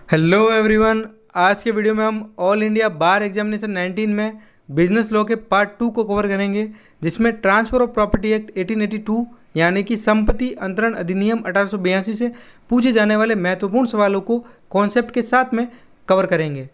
Hello everyone. आज के video में हम ऑल इंडिया बार एग्जामिनेशन 19 में बिजनेस लॉ के पार्ट 2 को कवर करेंगे, जिसमें ट्रांसफर ऑफ प्रॉपर्टी एक्ट 1882 यानी कि संपत्ति अंतरण अधिनियम 1882 से पूछे जाने वाले महत्वपूर्ण सवालों को कॉन्सेप्ट के साथ में कवर करेंगे।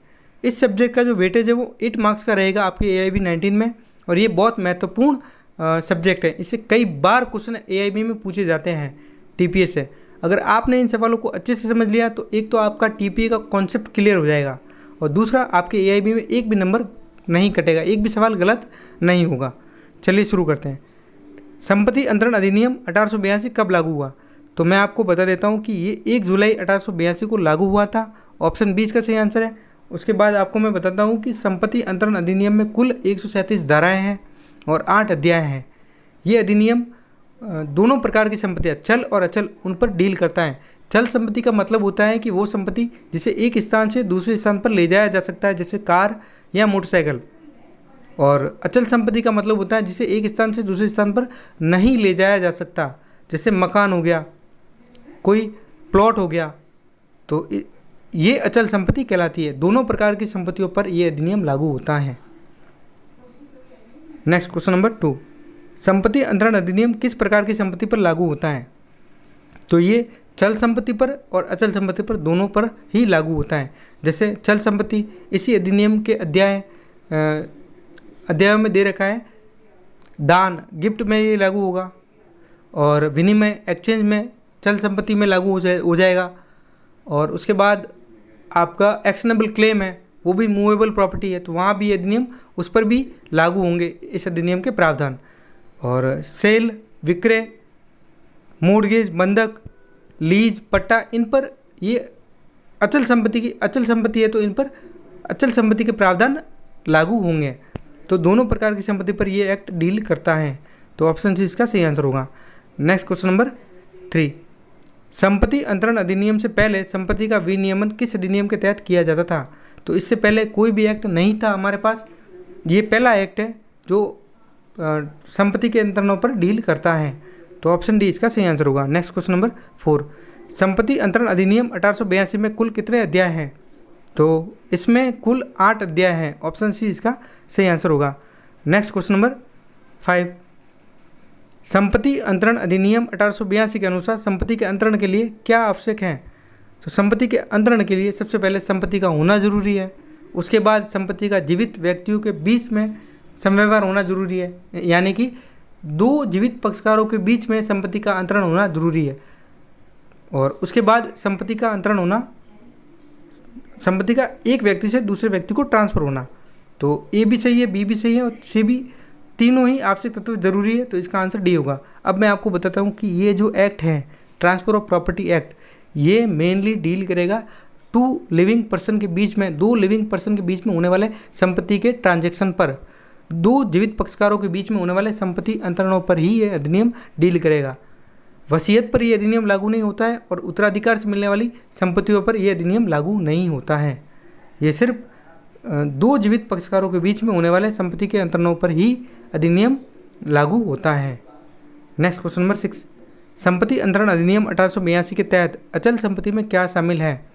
इस सब्जेक्ट का जो वेटेज है वो 8 मार्क्स का रहेगा आपके AIB 19 में, और ये बहुत महत्वपूर्ण सब्जेक्ट है। इससे कई बार क्वेश्चन AIB में पूछे जाते हैं TPA से। अगर आपने इन सवालों को अच्छे से समझ लिया तो एक तो आपका TPA का कॉन्सेप्ट क्लियर हो जाएगा, और दूसरा आपके AIB में एक भी नंबर नहीं कटेगा, एक भी सवाल गलत नहीं होगा। चलिए शुरू करते हैं। संपत्ति अंतरण अधिनियम 1882 कब लागू हुआ? तो मैं आपको बता देता हूँ कि ये 1 जुलाई 1882 को लागू हुआ था। ऑप्शन बी इसका सही आंसर है। उसके बाद आपको मैं बताता हूँ कि संपत्ति अंतरण अधिनियम में कुल 137 धाराएँ हैं और 8 अध्याय हैं। ये अधिनियम दोनों प्रकार की संपत्तियाँ, चल और अचल, उन पर डील करता है। चल संपत्ति का मतलब होता है कि वो संपत्ति जिसे एक स्थान से दूसरे स्थान पर ले जाया जा सकता है, जैसे कार या मोटरसाइकिल। और अचल संपत्ति का मतलब होता है जिसे एक स्थान से दूसरे स्थान पर नहीं ले जाया जा सकता, जैसे मकान हो गया, कोई प्लॉट हो गया, तो ये अचल संपत्ति कहलाती है। दोनों प्रकार की संपत्तियों पर यह अधिनियम लागू होता है। नेक्स्ट क्वेश्चन नंबर 2, संपत्ति अंतरण अधिनियम किस प्रकार की संपत्ति पर लागू होता है? तो ये चल संपत्ति पर और अचल संपत्ति पर दोनों पर ही लागू होता है। जैसे चल संपत्ति इसी अधिनियम के अध्याय में दे रखा है, दान गिफ्ट में ये लागू होगा, और विनिमय एक्सचेंज में चल संपत्ति में लागू हो जाएगा। और उसके बाद आपका एक्शनेबल क्लेम है, वो भी मूवेबल प्रॉपर्टी है, तो वहाँ भी अधिनियम उस पर भी लागू होंगे इस अधिनियम के प्रावधान। और सेल, विक्रय, मोर्गेज, बंधक, लीज, पट्टा, इन पर ये अचल संपत्ति है, तो इन पर अचल संपत्ति के प्रावधान लागू होंगे। तो दोनों प्रकार की संपत्ति पर ये एक्ट डील करता है। तो ऑप्शन सी इसका सही आंसर होगा। नेक्स्ट क्वेश्चन नंबर 3, संपत्ति अंतरण अधिनियम से पहले संपत्ति का विनियमन किस अधिनियम के तहत किया जाता था? तो इससे पहले कोई भी एक्ट नहीं था हमारे पास। ये पहला एक्ट है जो संपत्ति के अंतरणों पर डील करता है। तो ऑप्शन डी इसका सही आंसर होगा। नेक्स्ट क्वेश्चन नंबर 4, संपत्ति अंतरण अधिनियम 1882 में कुल कितने अध्याय हैं? तो इसमें कुल 8 अध्याय हैं। ऑप्शन सी इसका सही आंसर होगा। नेक्स्ट क्वेश्चन नंबर 5, संपत्ति अंतरण अधिनियम 1882 के अनुसार संपत्ति के अंतरण के लिए क्या आवश्यक है? तो संपत्ति के अंतरण के लिए सबसे पहले संपत्ति का होना जरूरी है। उसके बाद संपत्ति का जीवित व्यक्तियों के बीच में समव्यवहार होना जरूरी है, यानी कि 2 जीवित पक्षकारों के बीच में संपत्ति का अंतरण होना जरूरी है। और उसके बाद संपत्ति का अंतरण होना, संपत्ति का एक व्यक्ति से दूसरे व्यक्ति को ट्रांसफर होना। तो ए भी सही है, बी भी सही है और सी भी, तीनों ही आवश्यक तत्व जरूरी है। तो इसका आंसर डी होगा। अब मैं आपको बताता हूँ कि ये जो एक्ट है, ट्रांसफर ऑफ प्रॉपर्टी एक्ट, ये मेनली डील करेगा 2 लिविंग पर्सन के बीच में, 2 लिविंग पर्सन के बीच में होने वाले संपत्ति के ट्रांजेक्शन पर, 2 जीवित पक्षकारों के बीच में होने वाले संपत्ति अंतरणों पर ही यह अधिनियम डील करेगा। वसीयत पर यह अधिनियम लागू नहीं होता है, और उत्तराधिकार से मिलने वाली संपत्तियों पर यह अधिनियम लागू नहीं होता है। ये सिर्फ 2 जीवित पक्षकारों के बीच में होने वाले संपत्ति के अंतरणों पर ही अधिनियम लागू होता है। नेक्स्ट क्वेश्चन नंबर 6, संपत्ति अंतरण अधिनियम 1882 के तहत अचल संपत्ति में क्या शामिल है?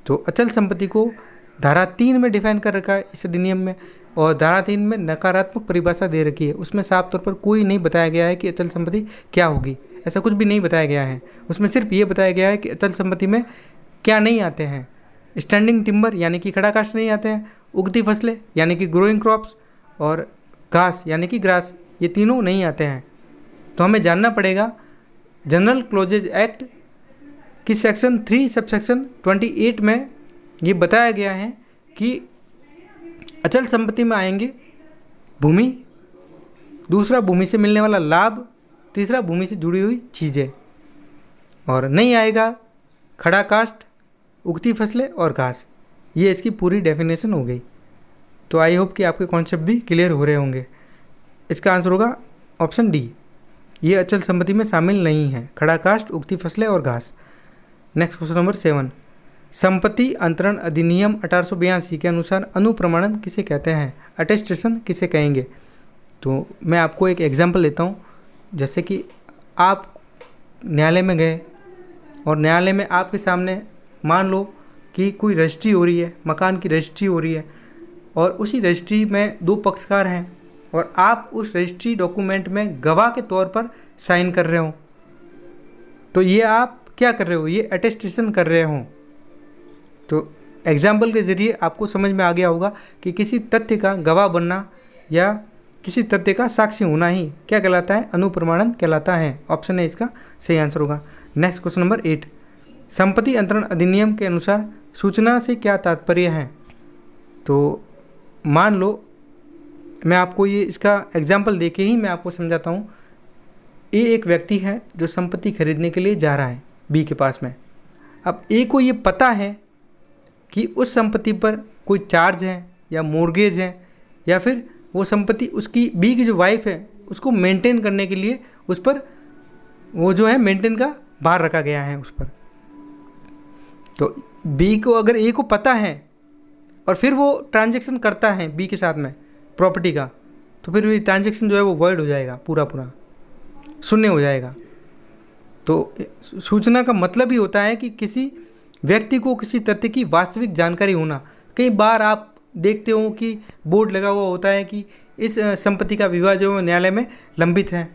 तो अचल संपत्ति को धारा 3 में डिफाइन कर रखा है इस अधिनियम में, और धारा 3 में नकारात्मक परिभाषा दे रखी है। उसमें साफ तौर पर कोई नहीं बताया गया है कि अचल संपत्ति क्या होगी, ऐसा कुछ भी नहीं बताया गया है। उसमें सिर्फ ये बताया गया है कि अचल संपत्ति में क्या नहीं आते हैं। स्टैंडिंग टिम्बर यानी कि खड़ा काष्ठ नहीं आते हैं, उगती फसलें यानी कि ग्रोइंग क्रॉप्स, और घास यानी कि ग्रास, ये तीनों नहीं आते हैं। तो हमें जानना पड़ेगा जनरल क्लोजेज एक्ट की सेक्शन 3 सबसेक्शन 28 में ये बताया गया है कि अचल संपत्ति में आएंगे भूमि, दूसरा भूमि से मिलने वाला लाभ, तीसरा भूमि से जुड़ी हुई चीज़ें, और नहीं आएगा खड़ा काष्ठ, उगती फसलें और घास। ये इसकी पूरी डेफिनेशन हो गई। तो आई होप कि आपके कॉन्सेप्ट भी क्लियर हो रहे होंगे। इसका आंसर होगा ऑप्शन डी, ये अचल संपत्ति में शामिल नहीं है, खड़ा काष्ठ, उगती फसलें और घास। नेक्स्ट क्वेश्चन नंबर 7, संपत्ति अंतरण अधिनियम 1882 के अनुसार अनुप्रमाणन किसे कहते हैं? अटेस्टेशन किसे कहेंगे? तो मैं आपको एक एग्जांपल देता हूँ। जैसे कि आप न्यायालय में गए और न्यायालय में आपके सामने मान लो कि कोई रजिस्ट्री हो रही है, मकान की रजिस्ट्री हो रही है और उसी रजिस्ट्री में 2 पक्षकार हैं और आप उस रजिस्ट्री डॉक्यूमेंट में गवाह के तौर पर साइन कर रहे हो, तो ये आप क्या कर रहे हो, ये अटेस्टेशन कर रहे हो। तो एग्जाम्पल के ज़रिए आपको समझ में आ गया होगा कि किसी तथ्य का गवाह बनना या किसी तथ्य का साक्षी होना ही क्या कहलाता है, अनुप्रमाणन कहलाता है। ऑप्शन है इसका सही आंसर होगा। नेक्स्ट क्वेश्चन नंबर 8, संपत्ति अंतरण अधिनियम के अनुसार सूचना से क्या तात्पर्य है। तो मान लो मैं आपको ये इसका एग्जाम्पल देके ही मैं आपको समझाता हूँ। ए एक व्यक्ति है जो संपत्ति खरीदने के लिए जा रहा है बी के पास में। अब ए को ये पता है कि उस संपत्ति पर कोई चार्ज है या मोर्गेज है या फिर वो संपत्ति उसकी बी की जो वाइफ है उसको मेंटेन करने के लिए उस पर वो जो है मेंटेन का भार रखा गया है उस पर। तो बी को अगर ए को पता है और फिर वो ट्रांजैक्शन करता है बी के साथ में प्रॉपर्टी का, तो फिर ये ट्रांजैक्शन जो है वो वॉइड हो जाएगा, पूरा शून्य हो जाएगा। तो सूचना का मतलब ही होता है कि किसी व्यक्ति को किसी तथ्य की वास्तविक जानकारी होना। कई बार आप देखते हो कि बोर्ड लगा हुआ होता है कि इस संपत्ति का विवाद जो न्यायालय में लंबित है,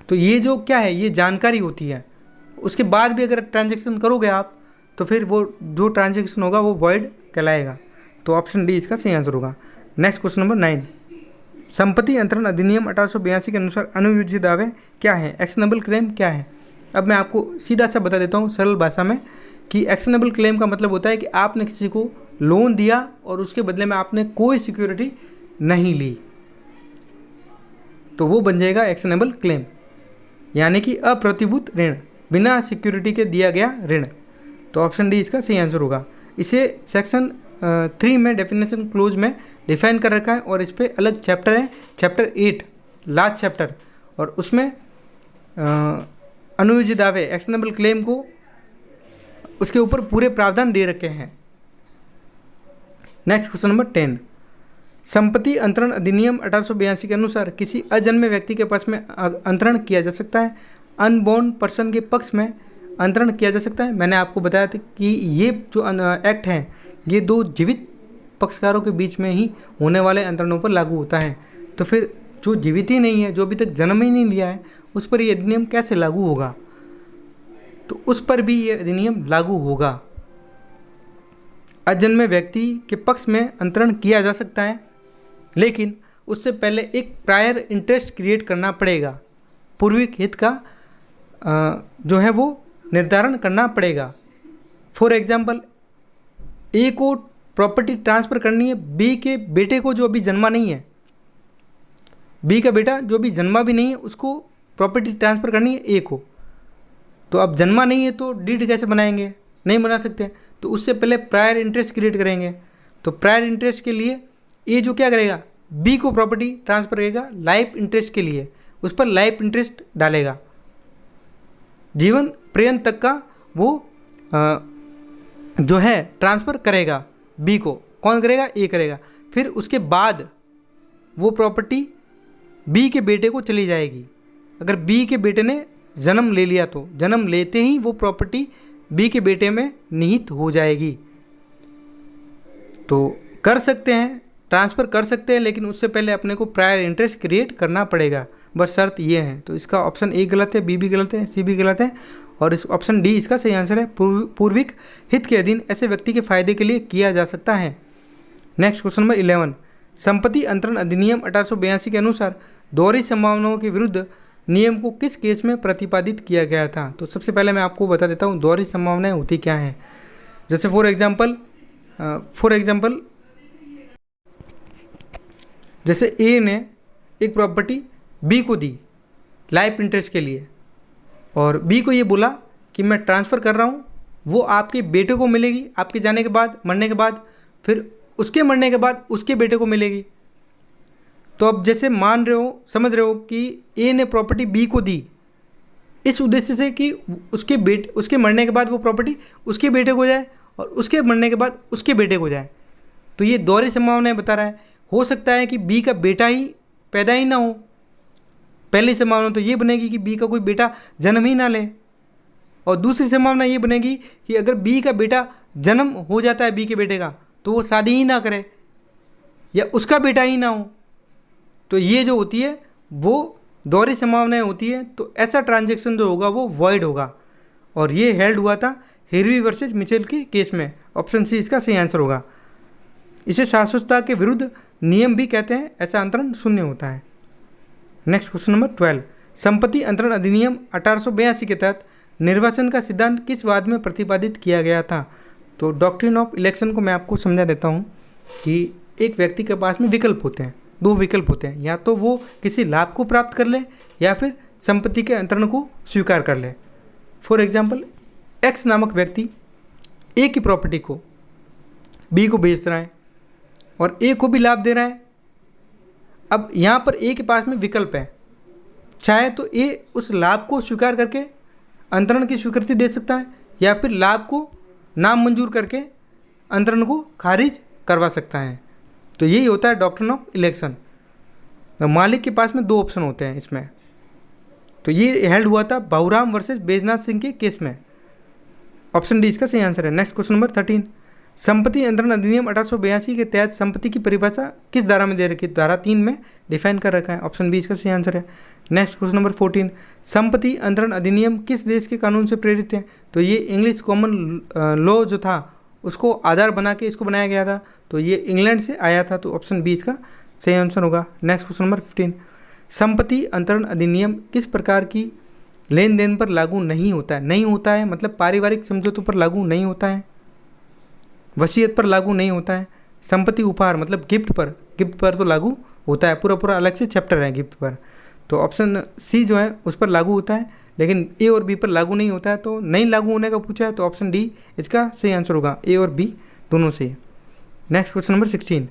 तो ये जो क्या है, ये जानकारी होती है। उसके बाद भी अगर ट्रांजैक्शन करोगे आप तो फिर वो जो ट्रांजैक्शन होगा वो वॉइड कहलाएगा। तो ऑप्शन डी इसका सही आंसर होगा। नेक्स्ट क्वेश्चन नंबर 9, संपत्ति अंतरण अधिनियम 1882 के अनुसार अनुयोज्य दावे क्या है, एक्शनेबल क्लेम क्या है। अब मैं आपको सीधा सा बता देता हूँ सरल भाषा में कि एक्शनेबल क्लेम का मतलब होता है कि आपने किसी को लोन दिया और उसके बदले में आपने कोई सिक्योरिटी नहीं ली, तो वो बन जाएगा एक्शनेबल क्लेम, यानी कि अप्रतिभूत ऋण, बिना सिक्योरिटी के दिया गया ऋण। तो ऑप्शन डी इसका सही आंसर होगा। इसे सेक्शन 3 में डेफिनेशन क्लोज में डिफाइन कर रखा है और इस पर अलग चैप्टर है, चैप्टर 8 लास्ट चैप्टर, और उसमें अनुयोज्य दावे एक्शनेबल क्लेम को उसके ऊपर पूरे प्रावधान दे रखे हैं। नेक्स्ट क्वेश्चन नंबर 10, संपत्ति अंतरण अधिनियम 1882 के अनुसार किसी अजन्मे व्यक्ति के पक्ष में अंतरण किया जा सकता है, अनबॉर्न पर्सन के पक्ष में अंतरण किया जा सकता है। मैंने आपको बताया था कि ये जो एक्ट है ये 2 जीवित पक्षकारों के बीच में ही होने वाले अंतरणों पर लागू होता है। तो फिर जो जीवित ही नहीं है, जो अभी तक जन्म ही नहीं लिया है, उस पर ये अधिनियम कैसे लागू होगा। तो उस पर भी ये अधिनियम लागू होगा। अजन्मे व्यक्ति के पक्ष में अंतरण किया जा सकता है, लेकिन उससे पहले एक प्रायर इंटरेस्ट क्रिएट करना पड़ेगा, पूर्विक हित का जो है वो निर्धारण करना पड़ेगा। फॉर एग्जाम्पल, ए को प्रॉपर्टी ट्रांसफ़र करनी है बी के बेटे को जो अभी जन्मा नहीं है, बी का बेटा जो अभी जन्मा भी नहीं है उसको प्रॉपर्टी ट्रांसफ़र करनी है ए को। तो अब जन्मा नहीं है तो डीड कैसे बनाएंगे, नहीं बना सकते, तो उससे पहले प्रायर इंटरेस्ट क्रिएट करेंगे। तो प्रायर इंटरेस्ट के लिए ए जो क्या करेगा, बी को प्रॉपर्टी ट्रांसफ़र करेगा लाइफ इंटरेस्ट के लिए, उस पर लाइफ इंटरेस्ट डालेगा, जीवन पर्यंत तक का वो जो है ट्रांसफ़र करेगा बी को। कौन करेगा, ए करेगा। फिर उसके बाद वो प्रॉपर्टी बी के बेटे को चली जाएगी। अगर बी के बेटे ने जन्म ले लिया तो जन्म लेते ही वो प्रॉपर्टी बी के बेटे में निहित हो जाएगी। तो कर सकते हैं, ट्रांसफ़र कर सकते हैं, लेकिन उससे पहले अपने को प्रायर इंटरेस्ट क्रिएट करना पड़ेगा, बस शर्त ये है। तो इसका ऑप्शन ए गलत है, बी भी गलत है, सी भी गलत है, और इस ऑप्शन डी इसका सही आंसर है। पूर्विक हित के अधीन ऐसे व्यक्ति के फायदे के लिए किया जा सकता है। नेक्स्ट क्वेश्चन नंबर 11, संपत्ति अंतरण अधिनियम 1882 के अनुसार दोहरी संभावनाओं के विरुद्ध नियम को किस केस में प्रतिपादित किया गया था। तो सबसे पहले मैं आपको बता देता हूँ दोहरी संभावनाएं होती क्या हैं। जैसे फॉर एग्जांपल जैसे ए ने एक प्रॉपर्टी बी को दी लाइफ इंटरेस्ट के लिए, और बी को ये बोला कि मैं ट्रांसफ़र कर रहा हूँ, वो आपके बेटे को मिलेगी आपके जाने के बाद, मरने के बाद, फिर उसके मरने के बाद उसके बेटे को मिलेगी। तो अब जैसे मान रहे हो, समझ रहे हो कि ए ने प्रॉपर्टी बी को दी इस उद्देश्य से कि उसके मरने के बाद वो प्रॉपर्टी उसके बेटे को जाए और उसके मरने के बाद उसके बेटे को जाए। तो ये दोहरी संभावनाएं बता रहा है। हो सकता है कि बी का बेटा ही पैदा ही ना हो, पहली संभावना तो ये बनेगी कि बी का कोई बेटा जन्म ही ना ले, और दूसरी संभावना ये बनेगी कि अगर बी का बेटा जन्म हो जाता है बी के बेटे का तो वो शादी ही ना करे या उसका बेटा ही ना हो, तो ये जो होती है वो दोहरी संभावनाएं होती है, तो ऐसा ट्रांजैक्शन जो होगा वो वॉइड होगा। और ये हेल्ड हुआ था हेरवी वर्सेज मिचेल के केस में। ऑप्शन सी इसका सही आंसर होगा। इसे शाश्वतता के विरुद्ध नियम भी कहते हैं, ऐसा अंतरण शून्य होता है। नेक्स्ट क्वेश्चन नंबर 12, संपत्ति अंतरण अधिनियम 1882 के तहत निर्वाचन का सिद्धांत किस वाद में प्रतिपादित किया गया था? तो डॉक्ट्रिन ऑफ इलेक्शन को मैं आपको समझा देता हूँ कि एक व्यक्ति के पास में विकल्प होते हैं, दो विकल्प होते हैं, या तो वो किसी लाभ को प्राप्त कर ले या फिर संपत्ति के अंतरण को स्वीकार कर ले। फॉर एग्जाम्पल, एक्स नामक व्यक्ति ए की प्रॉपर्टी को बी को बेच रहा है और ए को भी लाभ दे रहा है। अब यहाँ पर ए के पास में विकल्प है, चाहे तो ए उस लाभ को स्वीकार करके अंतरण की स्वीकृति दे सकता है या फिर लाभ को नामंजूर करके अंतरण को खारिज करवा सकता है। तो यही होता है डॉक्ट्रिन ऑफ इलेक्शन। मालिक के पास में दो ऑप्शन होते हैं इसमें। तो ये हेल्ड हुआ था बाबूराम वर्सेस बैजनाथ सिंह के केस में। ऑप्शन डी इसका सही आंसर है। नेक्स्ट क्वेश्चन नंबर 13, संपत्ति अंतरण अधिनियम 1882 के तहत संपत्ति की परिभाषा किस धारा में दे रखी है? धारा 3 में डिफाइन कर रखा है। ऑप्शन बी इसका सही आंसर है। नेक्स्ट क्वेश्चन नंबर 14, संपत्ति अंतरण अधिनियम किस देश के कानून से प्रेरित है? तो ये इंग्लिश कॉमन लॉ जो था उसको आधार बना के इसको बनाया गया था, तो ये इंग्लैंड से आया था, तो ऑप्शन बी इसका सही आंसर होगा। नेक्स्ट क्वेश्चन नंबर 15, संपत्ति अंतरण अधिनियम किस प्रकार की लेन देन पर लागू नहीं होता है? नहीं होता है मतलब पारिवारिक समझौतों पर लागू नहीं होता है, वसीयत पर लागू नहीं होता है, संपत्ति उपहार मतलब गिफ्ट पर तो लागू होता है, पूरा अलग से चैप्टर है गिफ्ट पर। तो ऑप्शन सी जो है उस पर लागू होता है, लेकिन ए और बी पर लागू नहीं होता है। तो नहीं लागू होने का पूछा है तो ऑप्शन डी इसका सही आंसर होगा, ए और बी दोनों सही है। नेक्स्ट क्वेश्चन नंबर 16,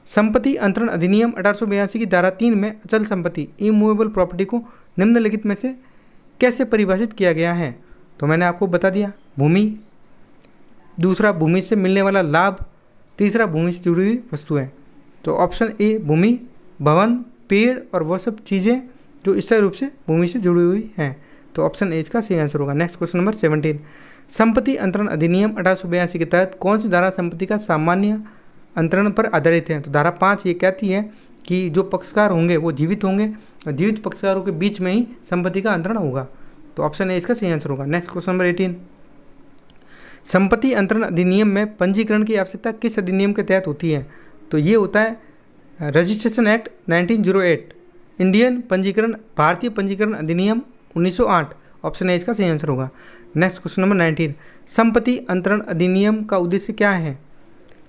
संपत्ति अंतरण अधिनियम 1882 की धारा 3 में अचल संपत्ति इमूवेबल प्रॉपर्टी को निम्नलिखित में से कैसे परिभाषित किया गया है? तो मैंने आपको बता दिया, भूमि, दूसरा भूमि से मिलने वाला लाभ, तीसरा भूमि से जुड़ी हुई वस्तुएं। तो ऑप्शन ए भूमि, भवन, पेड़ और वह सब चीज़ें जो स्थायी रूप से भूमि से जुड़ी हुई हैं। तो ऑप्शन ए इसका सही आंसर होगा। नेक्स्ट क्वेश्चन नंबर 17, संपत्ति अंतरण अधिनियम 1882 के तहत कौन सी धारा संपत्ति का सामान्य अंतरण पर आधारित है? तो धारा 5 ये कहती है कि जो पक्षकार होंगे वो जीवित होंगे और जीवित पक्षकारों के बीच में ही संपत्ति का अंतरण होगा। तो ऑप्शन ए इसका सही आंसर होगा। नेक्स्ट क्वेश्चन नंबर 18, संपत्ति अंतरण अधिनियम में पंजीकरण की आवश्यकता किस अधिनियम के तहत होती है? तो ये होता है रजिस्ट्रेशन एक्ट 1908, इंडियन पंजीकरण, भारतीय पंजीकरण अधिनियम 1908। ऑप्शन ए इसका सही आंसर होगा। नेक्स्ट क्वेश्चन नंबर 19, संपत्ति अंतरण अधिनियम का उद्देश्य क्या है?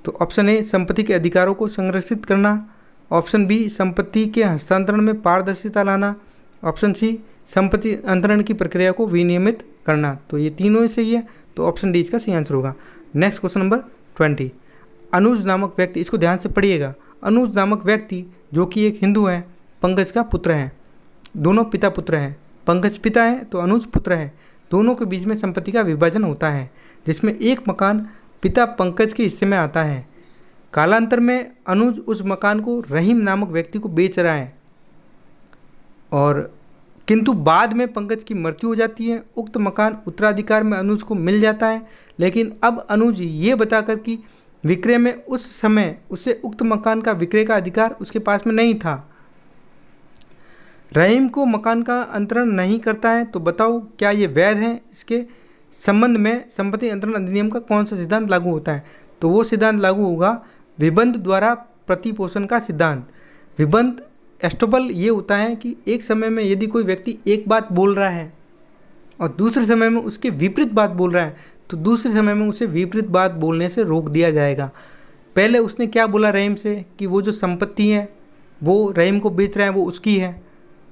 तो ऑप्शन ए संपत्ति के अधिकारों को संरक्षित करना, ऑप्शन बी संपत्ति के हस्तांतरण में पारदर्शिता लाना, ऑप्शन सी संपत्ति अंतरण की प्रक्रिया को विनियमित करना। तो ये तीनों ही सही है, तो ऑप्शन डी इसका सही आंसर होगा। नेक्स्ट क्वेश्चन नंबर 20, अनुज नामक व्यक्ति, इसको ध्यान से पढ़िएगा, अनुज नामक व्यक्ति जो कि एक हिंदू है, पंकज का पुत्र है, दोनों पिता पुत्र हैं, पंकज पिता है तो अनुज पुत्र है, दोनों के बीच में संपत्ति का विभाजन होता है जिसमें एक मकान पिता पंकज के हिस्से में आता है। कालांतर में अनुज उस मकान को रहीम नामक व्यक्ति को बेच रहा है और किंतु बाद में पंकज की मृत्यु हो जाती है, उक्त मकान उत्तराधिकार में अनुज को मिल जाता है। लेकिन अब अनुज ये बताकर कि विक्रय में उस समय उसे उक्त मकान का विक्रय का अधिकार उसके पास में नहीं था, रहीम को मकान का अंतरण नहीं करता है, तो बताओ क्या ये वैध है? इसके संबंध में संपत्ति अंतरण अधिनियम का कौन सा सिद्धांत लागू होता है? तो वो सिद्धांत लागू होगा विबंध द्वारा प्रतिपोषण का सिद्धांत। विबंध एस्टोपल ये होता है कि एक समय में यदि कोई व्यक्ति एक बात बोल रहा है और दूसरे समय में उसके विपरीत बात बोल रहा है, तो दूसरे समय में उसे विपरीत बात बोलने से रोक दिया जाएगा। पहले उसने क्या बोला रहीम से कि वो जो संपत्ति है वो रहीम को बेच रहा है, वो उसकी है,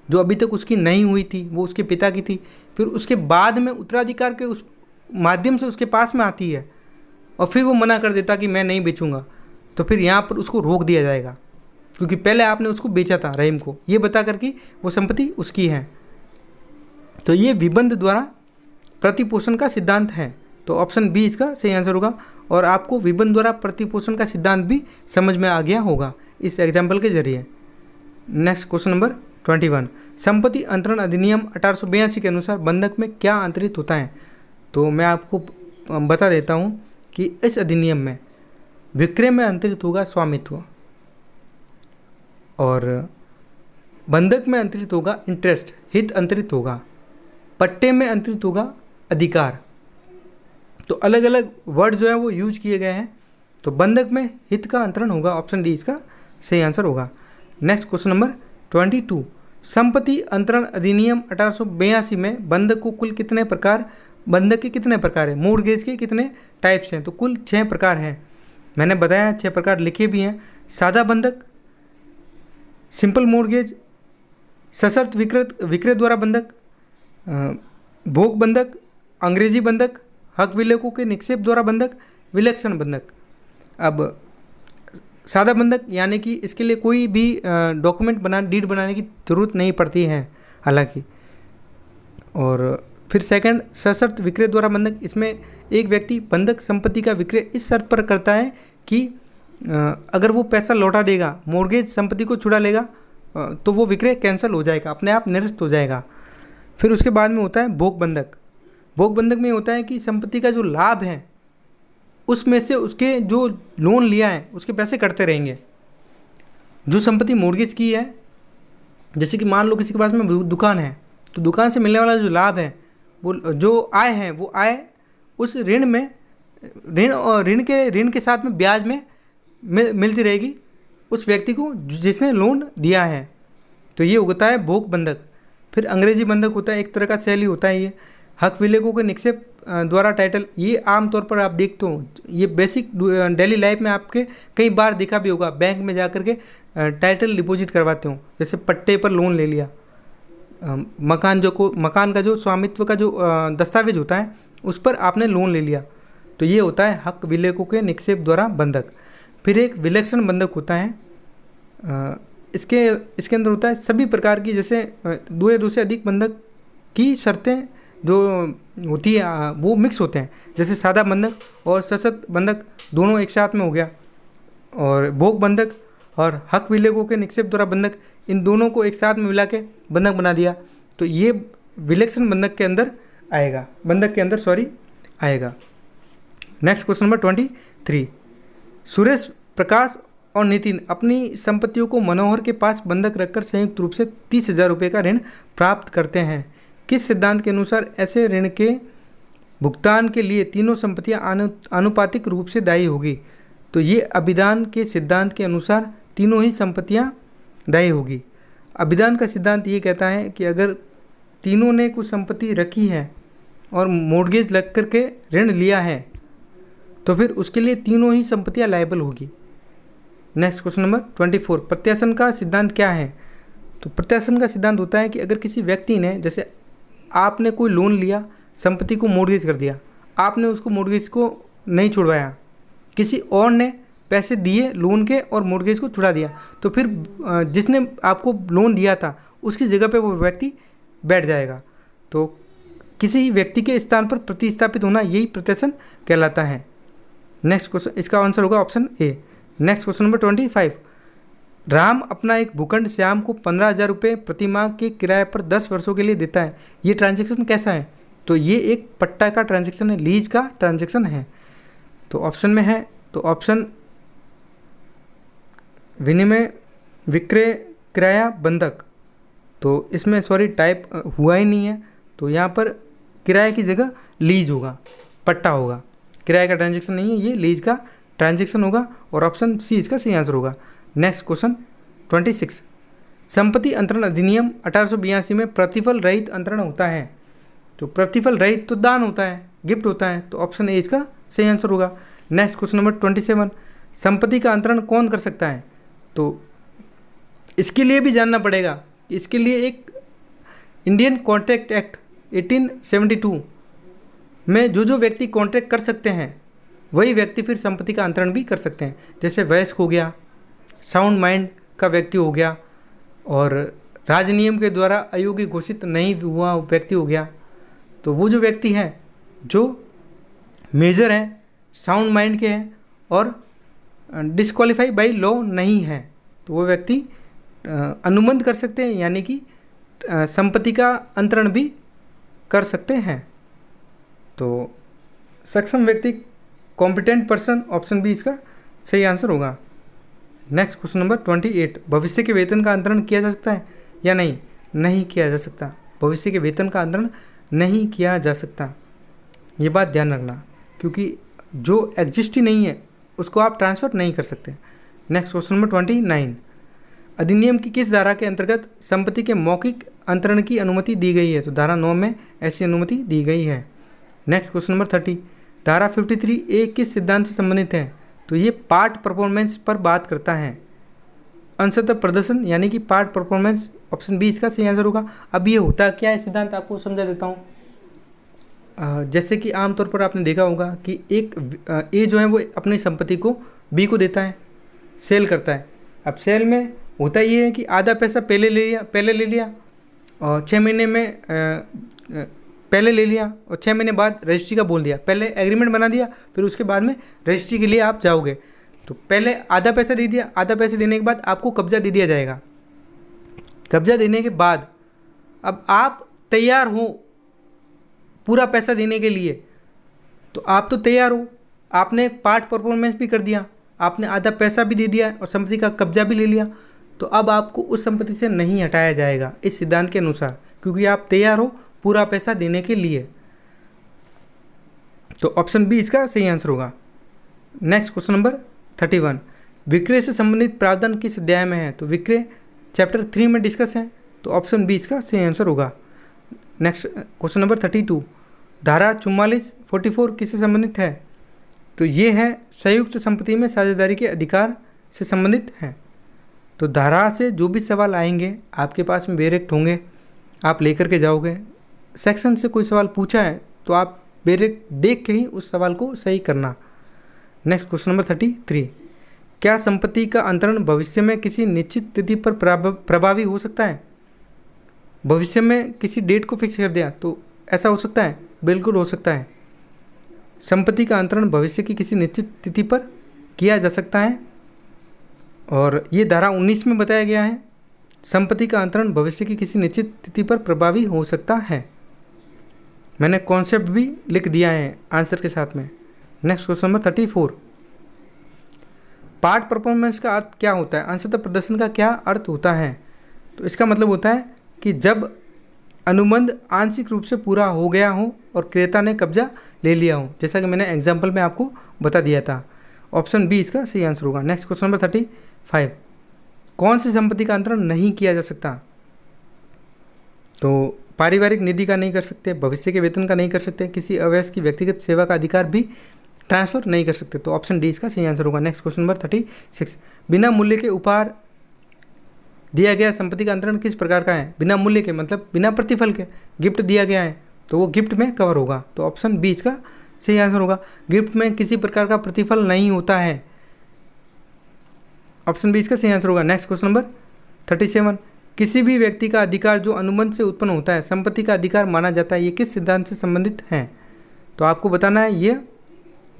जो अभी तक उसकी नहीं हुई थी वो उसके पिता की थी। फिर उसके बाद में उत्तराधिकार के उस माध्यम से उसके पास में आती है और फिर वो मना कर देता कि मैं नहीं बेचूंगा, तो फिर यहाँ पर उसको रोक दिया जाएगा क्योंकि पहले आपने उसको बेचा था रहीम को, ये बता कर कि वो संपत्ति उसकी है। तो ये विबंध द्वारा प्रतिपोषण का सिद्धांत है, तो ऑप्शन बी इसका सही आंसर होगा। और आपको विबंध द्वारा प्रतिपोषण का सिद्धांत भी समझ में आ गया होगा इस एग्जाम्पल के जरिए। नेक्स्ट क्वेश्चन नंबर 21, संपत्ति अंतरण अधिनियम 1882 के अनुसार बंधक में क्या अंतरित होता है? तो मैं आपको बता देता हूँ कि इस अधिनियम में विक्रय में अंतरित होगा स्वामित्व, और बंधक में अंतरित होगा इंटरेस्ट, हित अंतरित होगा, पट्टे में अंतरित होगा अधिकार। तो अलग अलग वर्ड जो है वो यूज किए गए हैं। तो बंधक में हित का अंतरण होगा, ऑप्शन डी इसका सही आंसर होगा। नेक्स्ट क्वेश्चन नंबर 22, संपत्ति अंतरण अधिनियम 1882 में बंधक को कुल कितने प्रकार, बंधक के कितने प्रकार है, मोर्गेज के कितने टाइप्स हैं? तो कुल 6 प्रकार हैं। मैंने बताया 6 प्रकार लिखे भी हैं। सादा बंधक, सिंपल मोर्गेज, सशर्त विक्रय द्वारा बंधक, भोग बंधक, अंग्रेजी बंधक, हक विलेखों के निक्षेप द्वारा बंधक, विलक्षण बंधक। अब सादा बंधक यानी कि इसके लिए कोई भी डॉक्यूमेंट डीड बनाने की ज़रूरत नहीं पड़ती है हालांकि। और फिर सेकंड सशर्त विक्रय द्वारा बंधक, इसमें एक व्यक्ति बंधक संपत्ति का विक्रय इस शर्त पर करता है कि अगर वो पैसा लौटा देगा, मोर्गेज संपत्ति को छुड़ा लेगा, तो वो विक्रय कैंसिल हो जाएगा, अपने आप निरस्त हो जाएगा। फिर उसके बाद में होता है भोग बंधक। भोग बंधक में होता है कि संपत्ति का जो लाभ है उसमें से उसके जो लोन लिया है उसके पैसे कटते रहेंगे। जो संपत्ति मोर्गेज की है, जैसे कि मान लो किसी के पास में दुकान है, तो दुकान से मिलने वाला जो लाभ है, वो जो आय है, वो आय उस ऋण में ऋण के साथ में ब्याज में मिलती रहेगी उस व्यक्ति को जिसने लोन दिया है। तो ये होता है भोग बंधक। फिर अंग्रेजी बंधक होता है, एक तरह का शैली होता है ये। हक विलेखों के निक्षेप द्वारा टाइटल, ये आमतौर पर आप देखते हो, ये बेसिक डेली लाइफ में आपके कई बार देखा भी होगा, बैंक में जा कर के टाइटल डिपॉजिट करवाते हो। जैसे पट्टे पर लोन ले लिया, मकान का जो स्वामित्व का जो दस्तावेज होता है उस पर आपने लोन ले लिया, तो ये होता है हक विलेखों के निक्षेप द्वारा बंधक। फिर एक विलक्षण बंधक होता है, इसके अंदर होता है सभी प्रकार की, जैसे दो से अधिक बंधक की शर्तें जो होती है वो मिक्स होते हैं। जैसे सादा बंधक और सशर्त बंधक दोनों एक साथ में हो गया, और भोग बंधक और हक विलेखों के निक्षेप द्वारा बंधक, इन दोनों को एक साथ में मिला के बंधक बना दिया, तो ये विलक्षण बंधक के अंदर आएगा, आएगा। नेक्स्ट क्वेश्चन नंबर 23, सुरेश, प्रकाश और नितिन अपनी संपत्तियों को मनोहर के पास बंधक रखकर संयुक्त रूप से 30,000 रुपये का ऋण प्राप्त करते हैं। किस सिद्धांत के अनुसार ऐसे ऋण के भुगतान के लिए तीनों संपत्तियां आनुपातिक रूप से दायी होगी? तो ये अभिधान के सिद्धांत के अनुसार तीनों ही संपत्तियां दायी होगी। अभिधान का सिद्धांत ये कहता है कि अगर तीनों ने कुछ संपत्ति रखी है और मोर्गेज लग करके ऋण लिया है, तो फिर उसके लिए तीनों ही संपत्तियां लायबल होगी। नेक्स्ट क्वेश्चन नंबर 24, प्रत्यासन का सिद्धांत क्या है? तो प्रत्यासन का सिद्धांत होता है कि अगर किसी व्यक्ति ने, जैसे आपने कोई लोन लिया, संपत्ति को मोर्गेज कर दिया, आपने उसको मोर्गेज को नहीं छुड़वाया, किसी और ने पैसे दिए लोन के और मोर्गेज को छुड़ा दिया, तो फिर जिसने आपको लोन दिया था उसकी जगह पे वो व्यक्ति बैठ जाएगा। तो किसी व्यक्ति के स्थान पर प्रतिस्थापित होना, यही प्रत्यासन कहलाता है। नेक्स्ट क्वेश्चन, इसका आंसर होगा option A. Next question number 25, Ram अपना एक भूखंड श्याम को 15,000 रुपये प्रति माह के किराए पर 10 वर्षों के लिए देता है। ये ट्रांजैक्शन कैसा है? तो ये एक पट्टा का ट्रांजैक्शन है, लीज का ट्रांजैक्शन है। तो ऑप्शन में है, तो ऑप्शन विनिमय, विक्रय, किराया, बंधक। तो इसमें टाइप हुआ ही नहीं है, तो यहाँ पर किराए की जगह लीज होगा, पट्टा होगा, किराए का ट्रांजैक्शन नहीं है, ये लीज का ट्रांजैक्शन होगा, और ऑप्शन सी इसका सही आंसर होगा। नेक्स्ट क्वेश्चन 26, संपत्ति अंतरण अधिनियम 1882 में प्रतिफल रहित अंतरण होता है। तो प्रतिफल रहित तो दान होता है, गिफ्ट होता है, तो ऑप्शन ए इसका सही आंसर होगा। नेक्स्ट क्वेश्चन नंबर 27, संपत्ति का अंतरण कौन कर सकता है? तो इसके लिए भी जानना पड़ेगा, इसके लिए एक इंडियन कॉन्ट्रैक्ट एक्ट 1872 में जो व्यक्ति कॉन्ट्रैक्ट कर सकते हैं वही व्यक्ति फिर संपत्ति का अंतरण भी कर सकते हैं। जैसे वयस्क हो गया, साउंड माइंड का व्यक्ति हो गया, और राजनियम के द्वारा अयोग्य घोषित नहीं हुआ व्यक्ति हो गया। तो वो जो व्यक्ति हैं जो मेजर हैं, साउंड माइंड के हैं और डिस्क्वालीफाई बाय लॉ नहीं हैं, तो वो व्यक्ति अनुबंध कर सकते हैं, यानी कि संपत्ति का अंतरण भी कर सकते हैं। तो सक्षम व्यक्ति कॉम्पिटेंट पर्सन, ऑप्शन बी इसका सही आंसर होगा। नेक्स्ट क्वेश्चन नंबर 28, भविष्य के वेतन का अंतरण किया जा सकता है या नहीं? नहीं किया जा सकता। भविष्य के वेतन का अंतरण नहीं किया जा सकता, ये बात ध्यान रखना, क्योंकि जो एग्जिस्ट ही नहीं है उसको आप ट्रांसफ़र नहीं कर सकते। नेक्स्ट क्वेश्चन नंबर 29, अधिनियम की किस धारा के अंतर्गत संपत्ति के मौखिक अंतरण की अनुमति दी गई है? तो धारा 9 में ऐसी अनुमति दी गई है। नेक्स्ट क्वेश्चन नंबर 30, धारा 53A किस सिद्धांत से संबंधित है? तो ये पार्ट परफॉर्मेंस पर बात करता है, अंशतः प्रदर्शन यानी कि पार्ट परफॉर्मेंस, ऑप्शन बी इसका सही आंसर होगा। अब ये होता क्या है सिद्धांत, आपको समझा देता हूँ। जैसे कि आमतौर पर आपने देखा होगा कि एक ए जो है वो अपनी संपत्ति को बी को देता है, सेल करता है। अब सेल में होता ये है कि आधा पैसा पहले ले लिया और 6 महीने में पहले ले लिया और 6 महीने बाद रजिस्ट्री का बोल दिया। पहले एग्रीमेंट बना दिया, फिर उसके बाद में रजिस्ट्री के लिए आप जाओगे। तो पहले आधा पैसा दे दिया, आधा पैसे देने के बाद आपको कब्जा दे दिया जाएगा। कब्जा देने के बाद अब आप तैयार हो पूरा पैसा देने के लिए, तो आप तो तैयार हो, आपने एक पार्ट परफॉर्मेंस भी कर दिया, आपने आधा पैसा भी दे दिया और संपत्ति का कब्जा भी ले लिया, तो अब आपको उस संपत्ति से नहीं हटाया जाएगा इस सिद्धांत के अनुसार, क्योंकि आप तैयार हो पूरा पैसा देने के लिए। तो ऑप्शन बी इसका सही आंसर होगा। नेक्स्ट क्वेश्चन नंबर 31, विक्रय से संबंधित प्रावधान किस अध्याय में है? तो विक्रय चैप्टर 3 में डिस्कस है, तो ऑप्शन बी इसका सही आंसर होगा। नेक्स्ट क्वेश्चन नंबर 32, धारा 44 किससे संबंधित है? तो ये है संयुक्त संपत्ति में साझेदारी के अधिकार से संबंधित है। तो धारा से जो भी सवाल आएंगे आपके पास में डायरेक्ट होंगे, आप लेकर के जाओगे। सेक्शन से कोई सवाल पूछा है तो आप डायरेक्ट देख के ही उस सवाल को सही करना। नेक्स्ट क्वेश्चन नंबर 33, क्या संपत्ति का अंतरण भविष्य में किसी निश्चित तिथि पर प्रभावी हो सकता है? भविष्य में किसी डेट को फिक्स कर दिया तो ऐसा हो सकता है? बिल्कुल हो सकता है। संपत्ति का अंतरण भविष्य की किसी निश्चित तिथि पर किया जा सकता है और ये धारा 19 में बताया गया है, संपत्ति का अंतरण भविष्य की किसी निश्चित तिथि पर प्रभावी हो सकता है। मैंने कॉन्सेप्ट भी लिख दिया है आंसर के साथ में। Next question number 34, part performance का अर्थ क्या होता है? अंशतः प्रदर्शन का क्या अर्थ होता है? तो इसका मतलब होता है कि जब अनुबंध आंशिक रूप से पूरा हो गया हो और क्रेता ने कब्जा ले लिया हो, जैसा कि मैंने एग्जाम्पल में आपको बता दिया था। ऑप्शन बी इसका सही आंसर होगा। नेक्स्ट क्वेश्चन नंबर 35, कौन सी संपत्ति का अंतरण नहीं किया जा सकता? तो पारिवारिक निधि का नहीं कर सकते, भविष्य के वेतन का नहीं कर सकते, किसी अवयस्क की व्यक्तिगत सेवा का अधिकार भी ट्रांसफर नहीं कर सकते। तो ऑप्शन डी इसका सही आंसर होगा। नेक्स्ट क्वेश्चन नंबर 36, बिना मूल्य के उपहार दिया गया संपत्ति का अंतरण किस प्रकार का है? बिना मूल्य के मतलब बिना प्रतिफल के गिफ्ट दिया गया है तो वो गिफ्ट में कवर होगा। तो ऑप्शन बी इसका सही आंसर होगा। गिफ्ट में किसी प्रकार का प्रतिफल नहीं होता है, ऑप्शन बी इसका सही आंसर होगा। नेक्स्ट क्वेश्चन नंबर 37, किसी भी व्यक्ति का अधिकार जो अनुबंध से उत्पन्न होता है संपत्ति का अधिकार माना जाता है, ये किस सिद्धांत से संबंधित है? तो आपको बताना है ये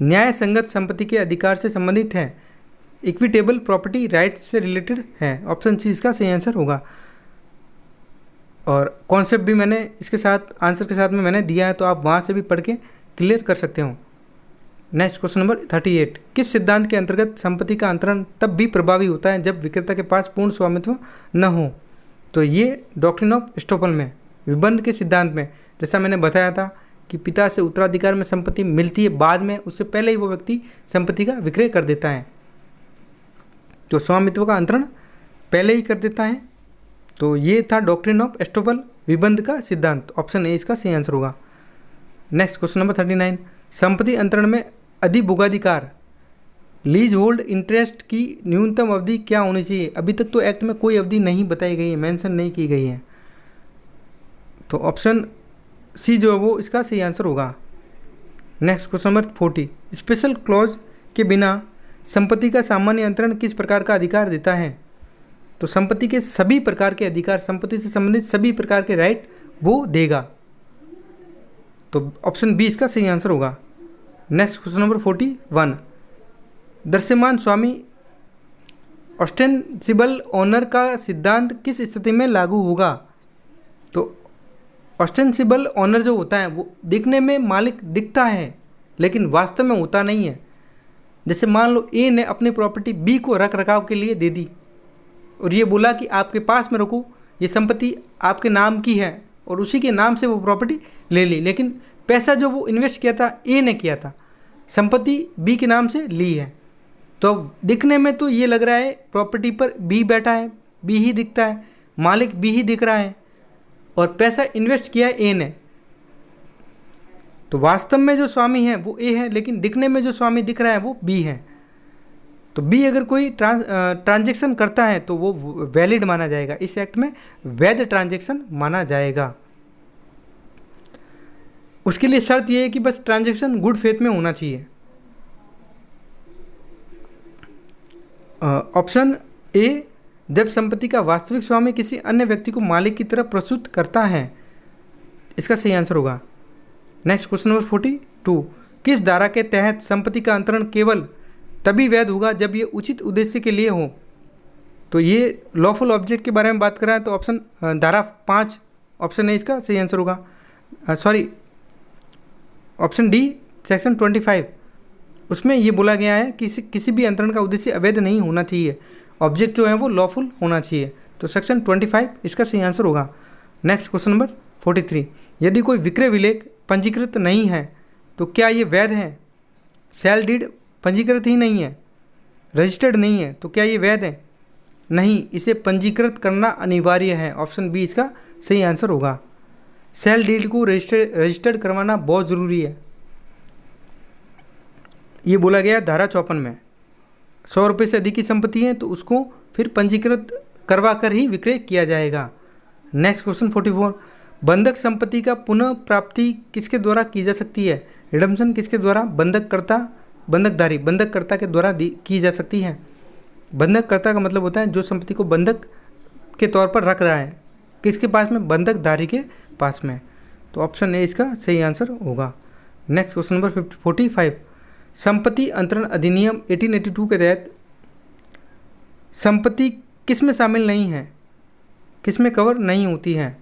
न्याय संगत संपत्ति के अधिकार से संबंधित है, इक्विटेबल प्रॉपर्टी राइट से रिलेटेड है। ऑप्शन सी इसका सही आंसर होगा। और कॉन्सेप्ट भी मैंने इसके साथ आंसर के साथ में मैंने दिया है, तो आप वहाँ से भी पढ़ के क्लियर कर सकते हो। नेक्स्ट क्वेश्चन नंबर 38, किस सिद्धांत के अंतर्गत संपत्ति का अंतरण तब भी प्रभावी होता है जब विक्रेता के पास पूर्ण स्वामित्व न हो? तो ये डॉक्ट्रिन ऑफ एस्टोपल में, विबंध के सिद्धांत में, जैसा मैंने बताया था कि पिता से उत्तराधिकार में संपत्ति मिलती है बाद में, उससे पहले ही वो व्यक्ति संपत्ति का विक्रय कर देता है, तो स्वामित्व का अंतरण पहले ही कर देता है। तो ये था डॉक्ट्रिन ऑफ एस्टोपल, विबंध का सिद्धांत। ऑप्शन ए इसका सही आंसर होगा। नेक्स्ट क्वेश्चन नंबर 39, संपत्ति अंतरण में अधिभोगाधिकार लीज होल्ड इंटरेस्ट की न्यूनतम अवधि क्या होनी चाहिए? अभी तक तो एक्ट में कोई अवधि नहीं बताई गई है, मेंशन नहीं की गई है, तो ऑप्शन सी जो है वो इसका सही आंसर होगा। Next question number 40, special clause के बिना संपत्ति का सामान्य अंतरण किस प्रकार का अधिकार देता है? तो संपत्ति के सभी प्रकार के अधिकार, संपत्ति से संबंधित सभी प्रकार के राइट वो देगा, तो ऑप्शन बी इसका सही आंसर होगा। नेक्स्ट क्वेश्चन नंबर 41, दृश्यमान स्वामी ऑस्टेंसिबल ओनर का सिद्धांत किस स्थिति में लागू होगा? तो ऑस्टेंसिबल ओनर जो होता है वो दिखने में मालिक दिखता है, लेकिन वास्तव में होता नहीं है। जैसे मान लो ए ने अपनी प्रॉपर्टी बी को रख रखाव के लिए दे दी और ये बोला कि आपके पास में रखो, ये संपत्ति आपके नाम की है, और उसी के नाम से वो प्रॉपर्टी ले ली, लेकिन पैसा जो वो इन्वेस्ट किया था ए ने किया था, संपत्ति बी के नाम से ली है। तो अब दिखने में तो ये लग रहा है प्रॉपर्टी पर बी बैठा है, बी ही दिखता है, मालिक बी ही दिख रहा है, और पैसा इन्वेस्ट किया है ए ने। तो वास्तव में जो स्वामी है वो ए है, लेकिन दिखने में जो स्वामी दिख रहा है वो बी है। तो बी अगर कोई ट्रांजैक्शन करता है तो वो वैलिड माना जाएगा, इस एक्ट में वैध ट्रांजैक्शन माना जाएगा। उसके लिए शर्त ये है कि बस ट्रांजैक्शन गुड फेथ में होना चाहिए। ऑप्शन ए, जब संपत्ति का वास्तविक स्वामी किसी अन्य व्यक्ति को मालिक की तरह प्रस्तुत करता है, इसका सही आंसर होगा। नेक्स्ट क्वेश्चन नंबर 42, किस धारा के तहत संपत्ति का अंतरण केवल तभी वैध होगा जब ये उचित उद्देश्य के लिए हो? तो ये लॉफुल ऑब्जेक्ट के बारे में बात कर रहा है, तो ऑप्शन धारा 5 ऑप्शन ए इसका सही आंसर होगा। सॉरी, ऑप्शन डी सेक्शन 25, उसमें ये बोला गया है कि किसी भी अंतरण का उद्देश्य अवैध नहीं होना चाहिए, ऑब्जेक्ट जो है वो लॉफुल होना चाहिए। तो सेक्शन 25 इसका सही आंसर होगा। नेक्स्ट क्वेश्चन नंबर 43, यदि कोई विक्रय विलेख पंजीकृत नहीं है तो क्या ये वैध है? सेल डीड पंजीकृत ही नहीं है, रजिस्टर्ड नहीं है, तो क्या ये वैध है? नहीं, इसे पंजीकृत करना अनिवार्य है। ऑप्शन बी इसका सही आंसर होगा। सेल डीड को रजिस्टर्ड करवाना बहुत ज़रूरी है। ये बोला गया धारा 54 में। 100 रुपये से अधिक की संपत्ति है तो उसको फिर पंजीकृत करवा कर ही विक्रय किया जाएगा। नेक्स्ट क्वेश्चन 44, बंधक संपत्ति का पुनः प्राप्ति किसके द्वारा की जा सकती है? रिडम्पशन किसके द्वारा? बंधककर्ता के द्वारा की जा सकती है। बंधककर्ता का मतलब होता है जो संपत्ति को बंधक के तौर पर रख रहा है, किसके पास में? बंधकधारी के पास में। तो ऑप्शन ए इसका सही आंसर होगा। नेक्स्ट क्वेश्चन नंबर 45, संपत्ति अंतरण अधिनियम 1882 के तहत संपत्ति किस में शामिल नहीं है, किस में कवर नहीं होती है?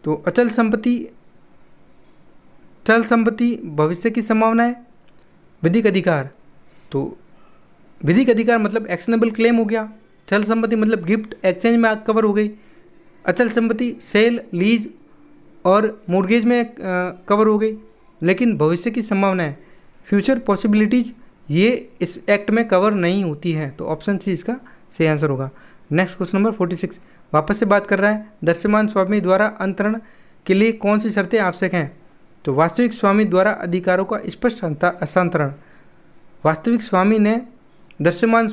तो अचल संपत्ति, चल संपत्ति, भविष्य की संभावनाएं, विधिक अधिकार। तो विधिक अधिकार मतलब एक्शनेबल क्लेम हो गया, चल संपत्ति मतलब गिफ्ट एक्सचेंज में कवर हो गई, अचल संपत्ति सेल लीज और मोर्गेज में कवर हो गई, लेकिन भविष्य की संभावनाएं, फ्यूचर पॉसिबिलिटीज़, ये इस एक्ट में कवर नहीं होती है। तो ऑप्शन सी इसका सही आंसर होगा। नेक्स्ट क्वेश्चन नंबर 46, वापस से बात कर रहा है दृश्यमान स्वामी द्वारा अंतरण के लिए कौन सी शर्तें आवश्यक हैं? तो वास्तविक स्वामी द्वारा अधिकारों का स्पष्ट हस्तांतरण। वास्तविक स्वामी ने दृश्यमान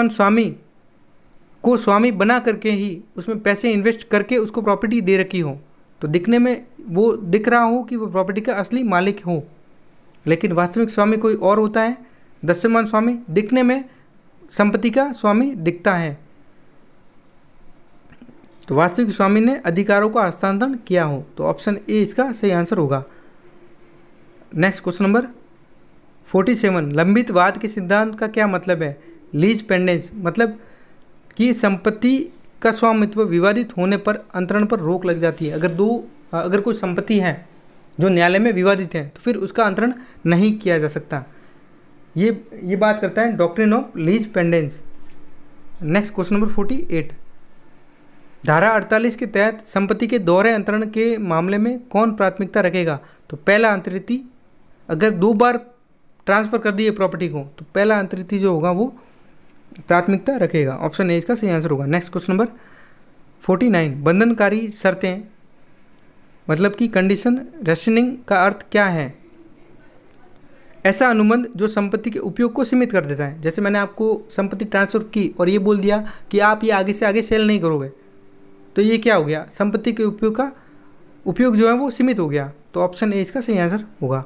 स्वामी को स्वामी बना करके ही उसमें पैसे इन्वेस्ट करके उसको प्रॉपर्टी दे रखी हो, तो दिखने में वो दिख रहा हो कि वो प्रॉपर्टी का असली मालिक हो, लेकिन वास्तविक स्वामी कोई और होता है। दृश्यमान स्वामी दिखने में संपत्ति का स्वामी दिखता है। तो वास्तविक स्वामी ने अधिकारों का हस्तांतरण किया हो, तो ऑप्शन ए इसका सही आंसर होगा। नेक्स्ट क्वेश्चन नंबर 47, लंबित वाद के सिद्धांत का क्या मतलब है? लीज पेंडेंस मतलब कि संपत्ति का स्वामित्व विवादित होने पर अंतरण पर रोक लग जाती है। अगर कोई संपत्ति है जो न्यायालय में विवादित है तो फिर उसका अंतरण नहीं किया जा सकता। ये बात करता है doctrine of lease pendens. Next question number 48, धारा 48 के तहत संपत्ति के दोहरे अंतरण के मामले में कौन प्राथमिकता रखेगा? तो पहला अंतरिती, अगर 2 बार ट्रांसफ़र कर दिए प्रॉपर्टी को तो पहला अंतरिती जो होगा वो प्राथमिकता रखेगा। ऑप्शन ए इसका सही आंसर होगा। नेक्स्ट क्वेश्चन नंबर 49, बंधनकारी शर्तें मतलब कि कंडीशन रेशनिंग का अर्थ क्या है? ऐसा अनुबंध जो संपत्ति के उपयोग को सीमित कर देता है। जैसे मैंने आपको संपत्ति ट्रांसफ़र की और ये बोल दिया कि आप ये आगे से आगे सेल नहीं करोगे, तो ये क्या हो गया? संपत्ति के उपयोग जो है वो सीमित हो गया। तो ऑप्शन ए इसका सही आंसर होगा।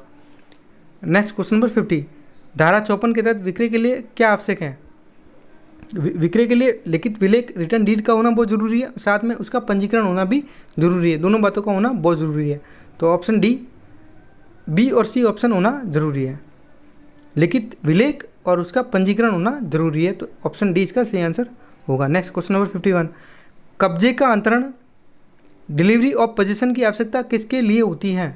नेक्स्ट क्वेश्चन नंबर 50, धारा 54 के तहत विक्रय के लिए क्या आवश्यक है? विक्रय के लिए लिखित विलेख रिटर्न डीड का होना बहुत ज़रूरी है, साथ में उसका पंजीकरण होना भी ज़रूरी है। दोनों बातों का होना बहुत ज़रूरी है। तो ऑप्शन डी, बी और सी ऑप्शन होना ज़रूरी है। लिखित विलेख और उसका पंजीकरण होना जरूरी है, तो ऑप्शन डी इसका सही आंसर होगा। नेक्स्ट क्वेश्चन नंबर 51, कब्जे का अंतरण डिलीवरी ऑफ पोजीशन की आवश्यकता किसके लिए होती है?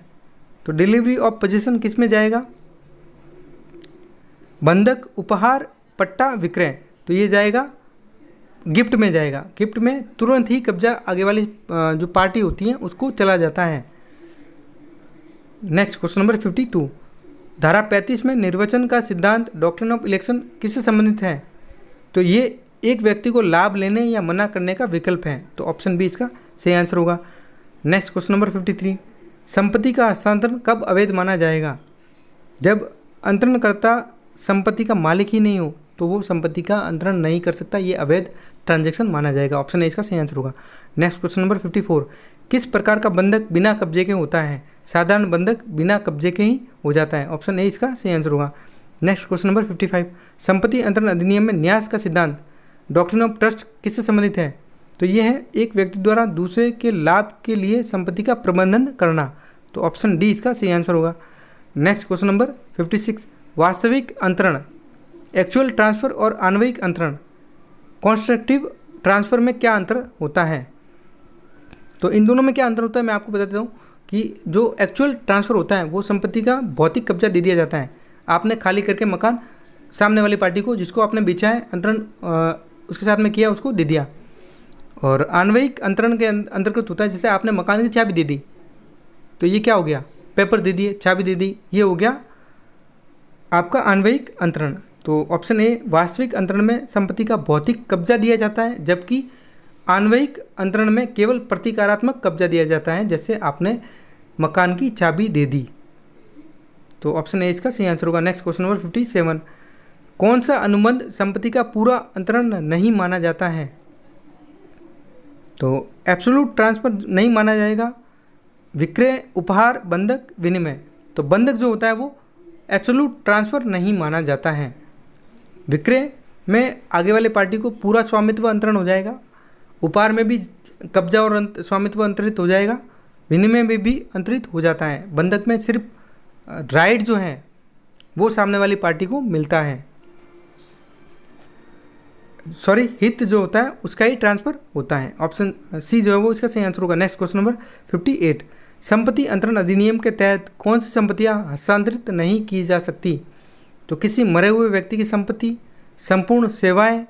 तो डिलीवरी ऑफ पोजीशन किस में जाएगा? बंधक, उपहार, पट्टा, विक्रय, तो ये जाएगा गिफ्ट में जाएगा। गिफ्ट में तुरंत ही कब्जा आगे वाली जो पार्टी होती है उसको चला जाता है। नेक्स्ट क्वेश्चन नंबर 52, धारा 35 में निर्वाचन का सिद्धांत डॉक्ट्रिन ऑफ इलेक्शन किससे संबंधित है? तो ये एक व्यक्ति को लाभ लेने या मना करने का विकल्प है, तो ऑप्शन बी इसका सही आंसर होगा। नेक्स्ट क्वेश्चन नंबर 53, संपत्ति का हस्तांतरण कब अवैध माना जाएगा? जब अंतरणकर्ता संपत्ति का मालिक ही नहीं हो तो वो संपत्ति का अंतरण नहीं कर सकता, ये अवैध ट्रांजैक्शन माना जाएगा। ऑप्शन ए इसका सही आंसर होगा। नेक्स्ट क्वेश्चन नंबर 54, किस प्रकार का बंधक बिना कब्जे के होता है? साधारण बंधक बिना कब्जे के ही हो जाता है। ऑप्शन ए इसका सही आंसर होगा। नेक्स्ट क्वेश्चन नंबर 55, संपत्ति अंतरण अधिनियम में न्यास का सिद्धांत डॉक्ट्रिन ऑफ ट्रस्ट किससे संबंधित है? तो ये है एक व्यक्ति द्वारा दूसरे के लाभ के लिए संपत्ति का प्रबंधन करना, तो ऑप्शन डी इसका सही आंसर होगा। नेक्स्ट क्वेश्चन नंबर 56, वास्तविक अंतरण, एक्चुअल ट्रांसफ़र और अन्वयिक अंतरण, कॉन्स्ट्रक्टिव ट्रांसफ़र में क्या अंतर होता है? तो इन दोनों में क्या अंतर होता है मैं आपको बता देता हूँ कि जो एक्चुअल ट्रांसफ़र होता है वो संपत्ति का भौतिक कब्जा दे दिया जाता है। आपने खाली करके मकान सामने वाली पार्टी को, जिसको आपने बेचा है, अंतरण उसके साथ में किया, उसको दे दिया। और अन्वयिक अंतरण के अंतर्गत होता है जैसे आपने मकान की चाबी दे दी, तो ये क्या हो गया? पेपर दे दिए, चाबी दे दी, ये हो गया आपका अन्वयिक अंतरण। तो ऑप्शन ए, वास्तविक अंतरण में संपत्ति का भौतिक कब्जा दिया जाता है, जबकि अन्वयिक अंतरण में केवल प्रतीकात्मक कब्जा दिया जाता है, जैसे आपने मकान की चाबी दे दी। तो ऑप्शन ए इसका सही आंसर होगा। नेक्स्ट क्वेश्चन नंबर 57, कौन सा अनुबंध संपत्ति का पूरा अंतरण नहीं माना जाता है? तो एब्सोल्यूट ट्रांसफर नहीं माना जाएगा, विक्रय, उपहार, बंधक, विनिमय। तो बंधक जो होता है वो एब्सोल्यूट ट्रांसफ़र नहीं माना जाता है। विक्रय में आगे वाले पार्टी को पूरा स्वामित्व अंतरण हो जाएगा, उपहार में भी कब्जा और स्वामित्व अंतरित हो जाएगा, विनिमय में भी अंतरित हो जाता है। बंधक में सिर्फ राइट जो है वो सामने वाली पार्टी को मिलता है, सॉरी हित जो होता है उसका ही ट्रांसफ़र होता है। ऑप्शन सी जो है वो इसका सही आंसर होगा। नेक्स्ट क्वेश्चन नंबर 58, संपत्ति अंतरण अधिनियम के तहत कौन सी संपत्तियां हस्तांतरित नहीं की जा सकती? तो किसी मरे हुए व्यक्ति की संपत्ति, संपूर्ण सेवाएं,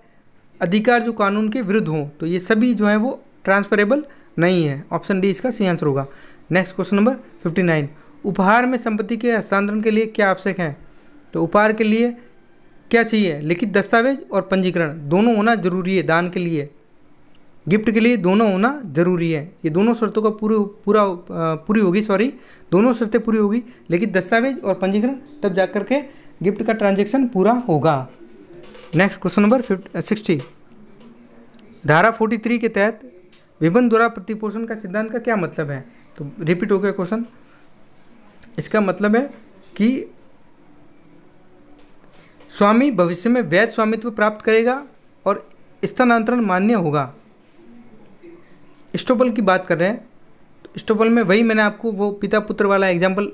अधिकार जो कानून के विरुद्ध हों, तो ये सभी जो है वो ट्रांसफरेबल नहीं है। ऑप्शन डी इसका सही आंसर होगा। नेक्स्ट क्वेश्चन नंबर 59, उपहार में संपत्ति के हस्तांतरण के लिए क्या आवश्यक है? तो उपहार के लिए क्या चाहिए? लिखित दस्तावेज और पंजीकरण दोनों होना जरूरी है। दान के लिए, गिफ्ट के लिए दोनों होना जरूरी है। ये दोनों शर्तों का पूरी होगी, दोनों शर्तें पूरी होगी, लिखित दस्तावेज और पंजीकरण, तब जा कर के गिफ्ट का ट्रांजैक्शन पूरा होगा। नेक्स्ट क्वेश्चन नंबर 60, धारा 43 के तहत विबंध द्वारा प्रतिपोषण का सिद्धांत का क्या मतलब है? तो रिपीट हो गया क्वेश्चन। इसका मतलब है कि स्वामी भविष्य में वैध स्वामित्व प्राप्त करेगा और स्थानांतरण मान्य होगा। इस्टोपल की बात कर रहे हैं, तो इस्टोपल में वही मैंने आपको वो पिता पुत्र वाला एग्जाम्पल,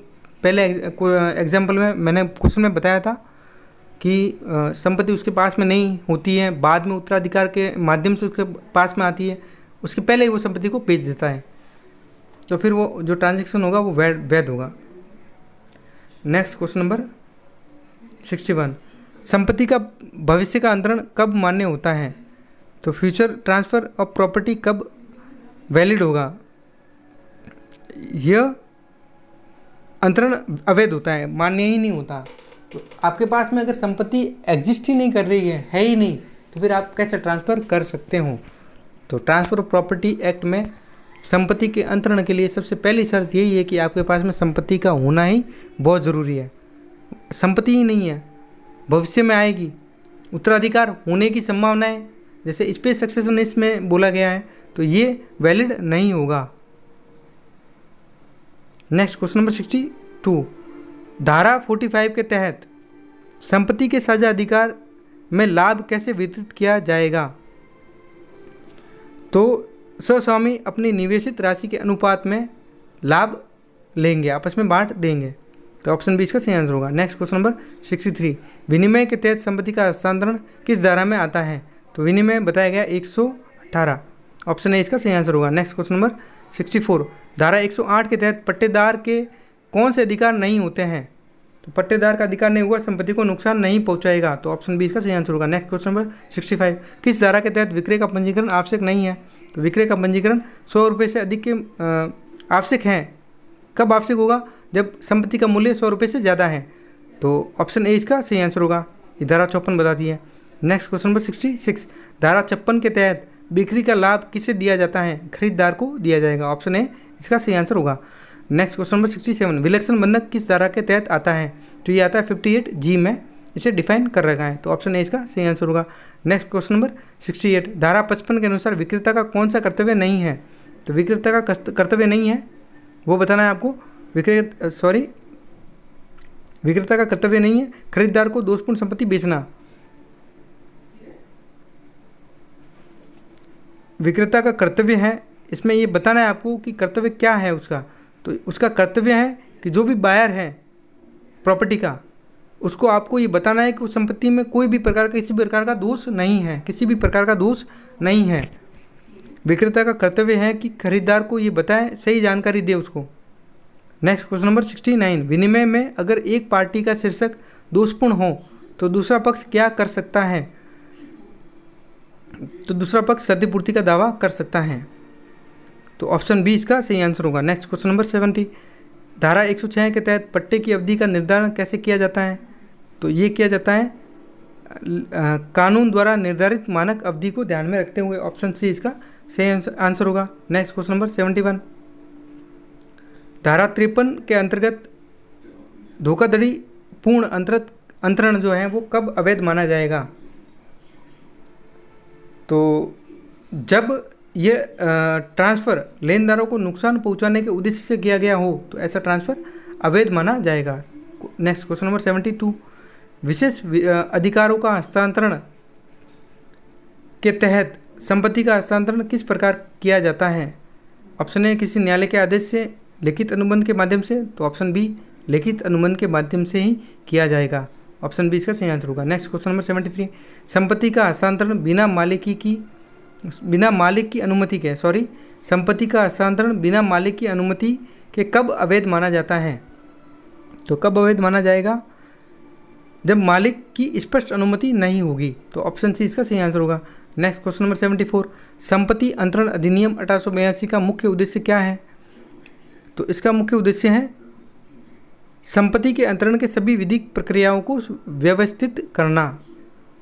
पहले एग्जाम्पल में मैंने क्वेश्चन में बताया था कि संपत्ति उसके पास में नहीं होती है, बाद में उत्तराधिकार के माध्यम से उसके पास में आती है, उसके पहले ही वो संपत्ति को बेच देता है, तो फिर वो जो ट्रांजैक्शन होगा वो वैध होगा। नेक्स्ट क्वेश्चन नंबर 61, संपत्ति का भविष्य का अंतरण कब मान्य होता है? तो फ्यूचर ट्रांसफ़र ऑफ प्रॉपर्टी कब वैलिड होगा? यह अंतरण अवैध होता है, मान्य ही नहीं होता। तो आपके पास में अगर संपत्ति एग्जिस्ट ही नहीं कर रही है ही नहीं, तो फिर आप कैसे ट्रांसफ़र कर सकते हो? तो ट्रांसफ़र ऑफ प्रॉपर्टी एक्ट में संपत्ति के अंतरण के लिए सबसे पहली शर्त यही है कि आपके पास में संपत्ति का होना ही बहुत ज़रूरी है। संपत्ति ही नहीं है, भविष्य में आएगी, उत्तराधिकार होने की संभावना है, जैसे स्पेस सक्सेशन इसमें बोला गया है, तो ये वैलिड नहीं होगा। नेक्स्ट क्वेश्चन नंबर 62, धारा 45 के तहत संपत्ति के साझा अधिकार में लाभ कैसे वितरित किया जाएगा? तो स्वस्वामी अपनी निवेशित राशि के अनुपात में लाभ लेंगे, आपस में बांट देंगे, तो ऑप्शन बी इसका सही आंसर होगा। नेक्स्ट क्वेश्चन नंबर 63, विनिमय के तहत संपत्ति का हस्तांतरण किस धारा में आता है? तो विनिमय बताया गया 118, ऑप्शन ए इसका सही आंसर होगा। नेक्स्ट क्वेश्चन नंबर 64, धारा 108 के तहत पट्टेदार के कौन से अधिकार नहीं होते हैं? तो पट्टेदार का अधिकार नहीं हुआ, संपत्ति को नुकसान नहीं पहुंचाएगा, तो ऑप्शन बी इसका सही आंसर होगा। नेक्स्ट क्वेश्चन नंबर 65, किस धारा के तहत विक्रय का पंजीकरण आवश्यक नहीं है? तो विक्रय का पंजीकरण 100 रुपये से अधिक के आवश्यक है। कब आवश्यक होगा? जब संपत्ति का मूल्य 100 रुपये से ज़्यादा है। तो ऑप्शन ए इसका सही आंसर होगा। ये धारा 54 बताती है। नेक्स्ट क्वेश्चन नंबर 66, धारा 56 के तहत बिक्री का लाभ किसे दिया जाता है? खरीदार को दिया जाएगा। ऑप्शन ए इसका सही आंसर होगा। नेक्स्ट क्वेश्चन नंबर 67, विलक्षण बंधक किस धारा के तहत आता है? तो ये आता है 58G में, इसे डिफाइन कर रखा है। तो ऑप्शन ए इसका सही आंसर होगा। नेक्स्ट क्वेश्चन नंबर 68, धारा 55 के अनुसार विक्रेता का कौन सा कर्तव्य नहीं है? तो विक्रेता का कर्तव्य नहीं है वो बताना है आपको। विक्रेता का कर्तव्य नहीं है खरीदार को दोषपूर्ण संपत्ति बेचना। विक्रेता का कर्तव्य है, इसमें ये बताना है आपको कि कर्तव्य क्या है उसका। तो उसका कर्तव्य है कि जो भी बायर है प्रॉपर्टी का, उसको आपको ये बताना है कि उस संपत्ति में कोई भी प्रकार का किसी भी प्रकार का दोष नहीं है, किसी भी प्रकार का दोष नहीं है। विक्रेता का कर्तव्य है कि खरीदार को ये बताए, सही जानकारी दे उसको। नेक्स्ट क्वेश्चन नंबर 69, विनिमय में अगर एक पार्टी का शीर्षक दोषपूर्ण हो तो दूसरा पक्ष क्या कर सकता है? तो दूसरा पक्ष क्षतिपूर्ति का दावा कर सकता है। तो ऑप्शन बी इसका सही आंसर होगा। नेक्स्ट क्वेश्चन नंबर 70, धारा 106 के तहत पट्टे की अवधि का निर्धारण कैसे किया जाता है? तो ये किया जाता है कानून द्वारा निर्धारित मानक अवधि को ध्यान में रखते हुए। ऑप्शन सी इसका सही आंसर होगा। नेक्स्ट क्वेश्चन नंबर 71, धारा 53 के अंतर्गत धोखाधड़ी पूर्ण अंतरण जो है वो कब अवैध माना जाएगा? तो जब ये ट्रांसफ़र लेनदारों को नुकसान पहुंचाने के उद्देश्य से किया गया हो तो ऐसा ट्रांसफ़र अवैध माना जाएगा। नेक्स्ट क्वेश्चन नंबर 72, विशेष अधिकारों का हस्तांतरण के तहत संपत्ति का हस्तांतरण किस प्रकार किया जाता है? ऑप्शन ए किसी न्यायालय के आदेश से, लिखित अनुबंध के माध्यम से। तो ऑप्शन बी लिखित अनुबंध के माध्यम से ही किया जाएगा। ऑप्शन बी इसका सही आंसर होगा। नेक्स्ट क्वेश्चन नंबर 73, संपत्ति का हस्तांतरण बिना मालिक की अनुमति के संपत्ति का हस्तांतरण बिना मालिक की अनुमति के कब अवैध माना जाता है? तो कब अवैध माना जाएगा? जब मालिक की स्पष्ट अनुमति नहीं होगी। तो ऑप्शन सी इसका सही आंसर होगा। नेक्स्ट क्वेश्चन नंबर 74, संपत्ति अंतरण अधिनियम 1882 का मुख्य उद्देश्य क्या है? तो इसका मुख्य उद्देश्य है संपत्ति के अंतरण के सभी विधिक प्रक्रियाओं को व्यवस्थित करना।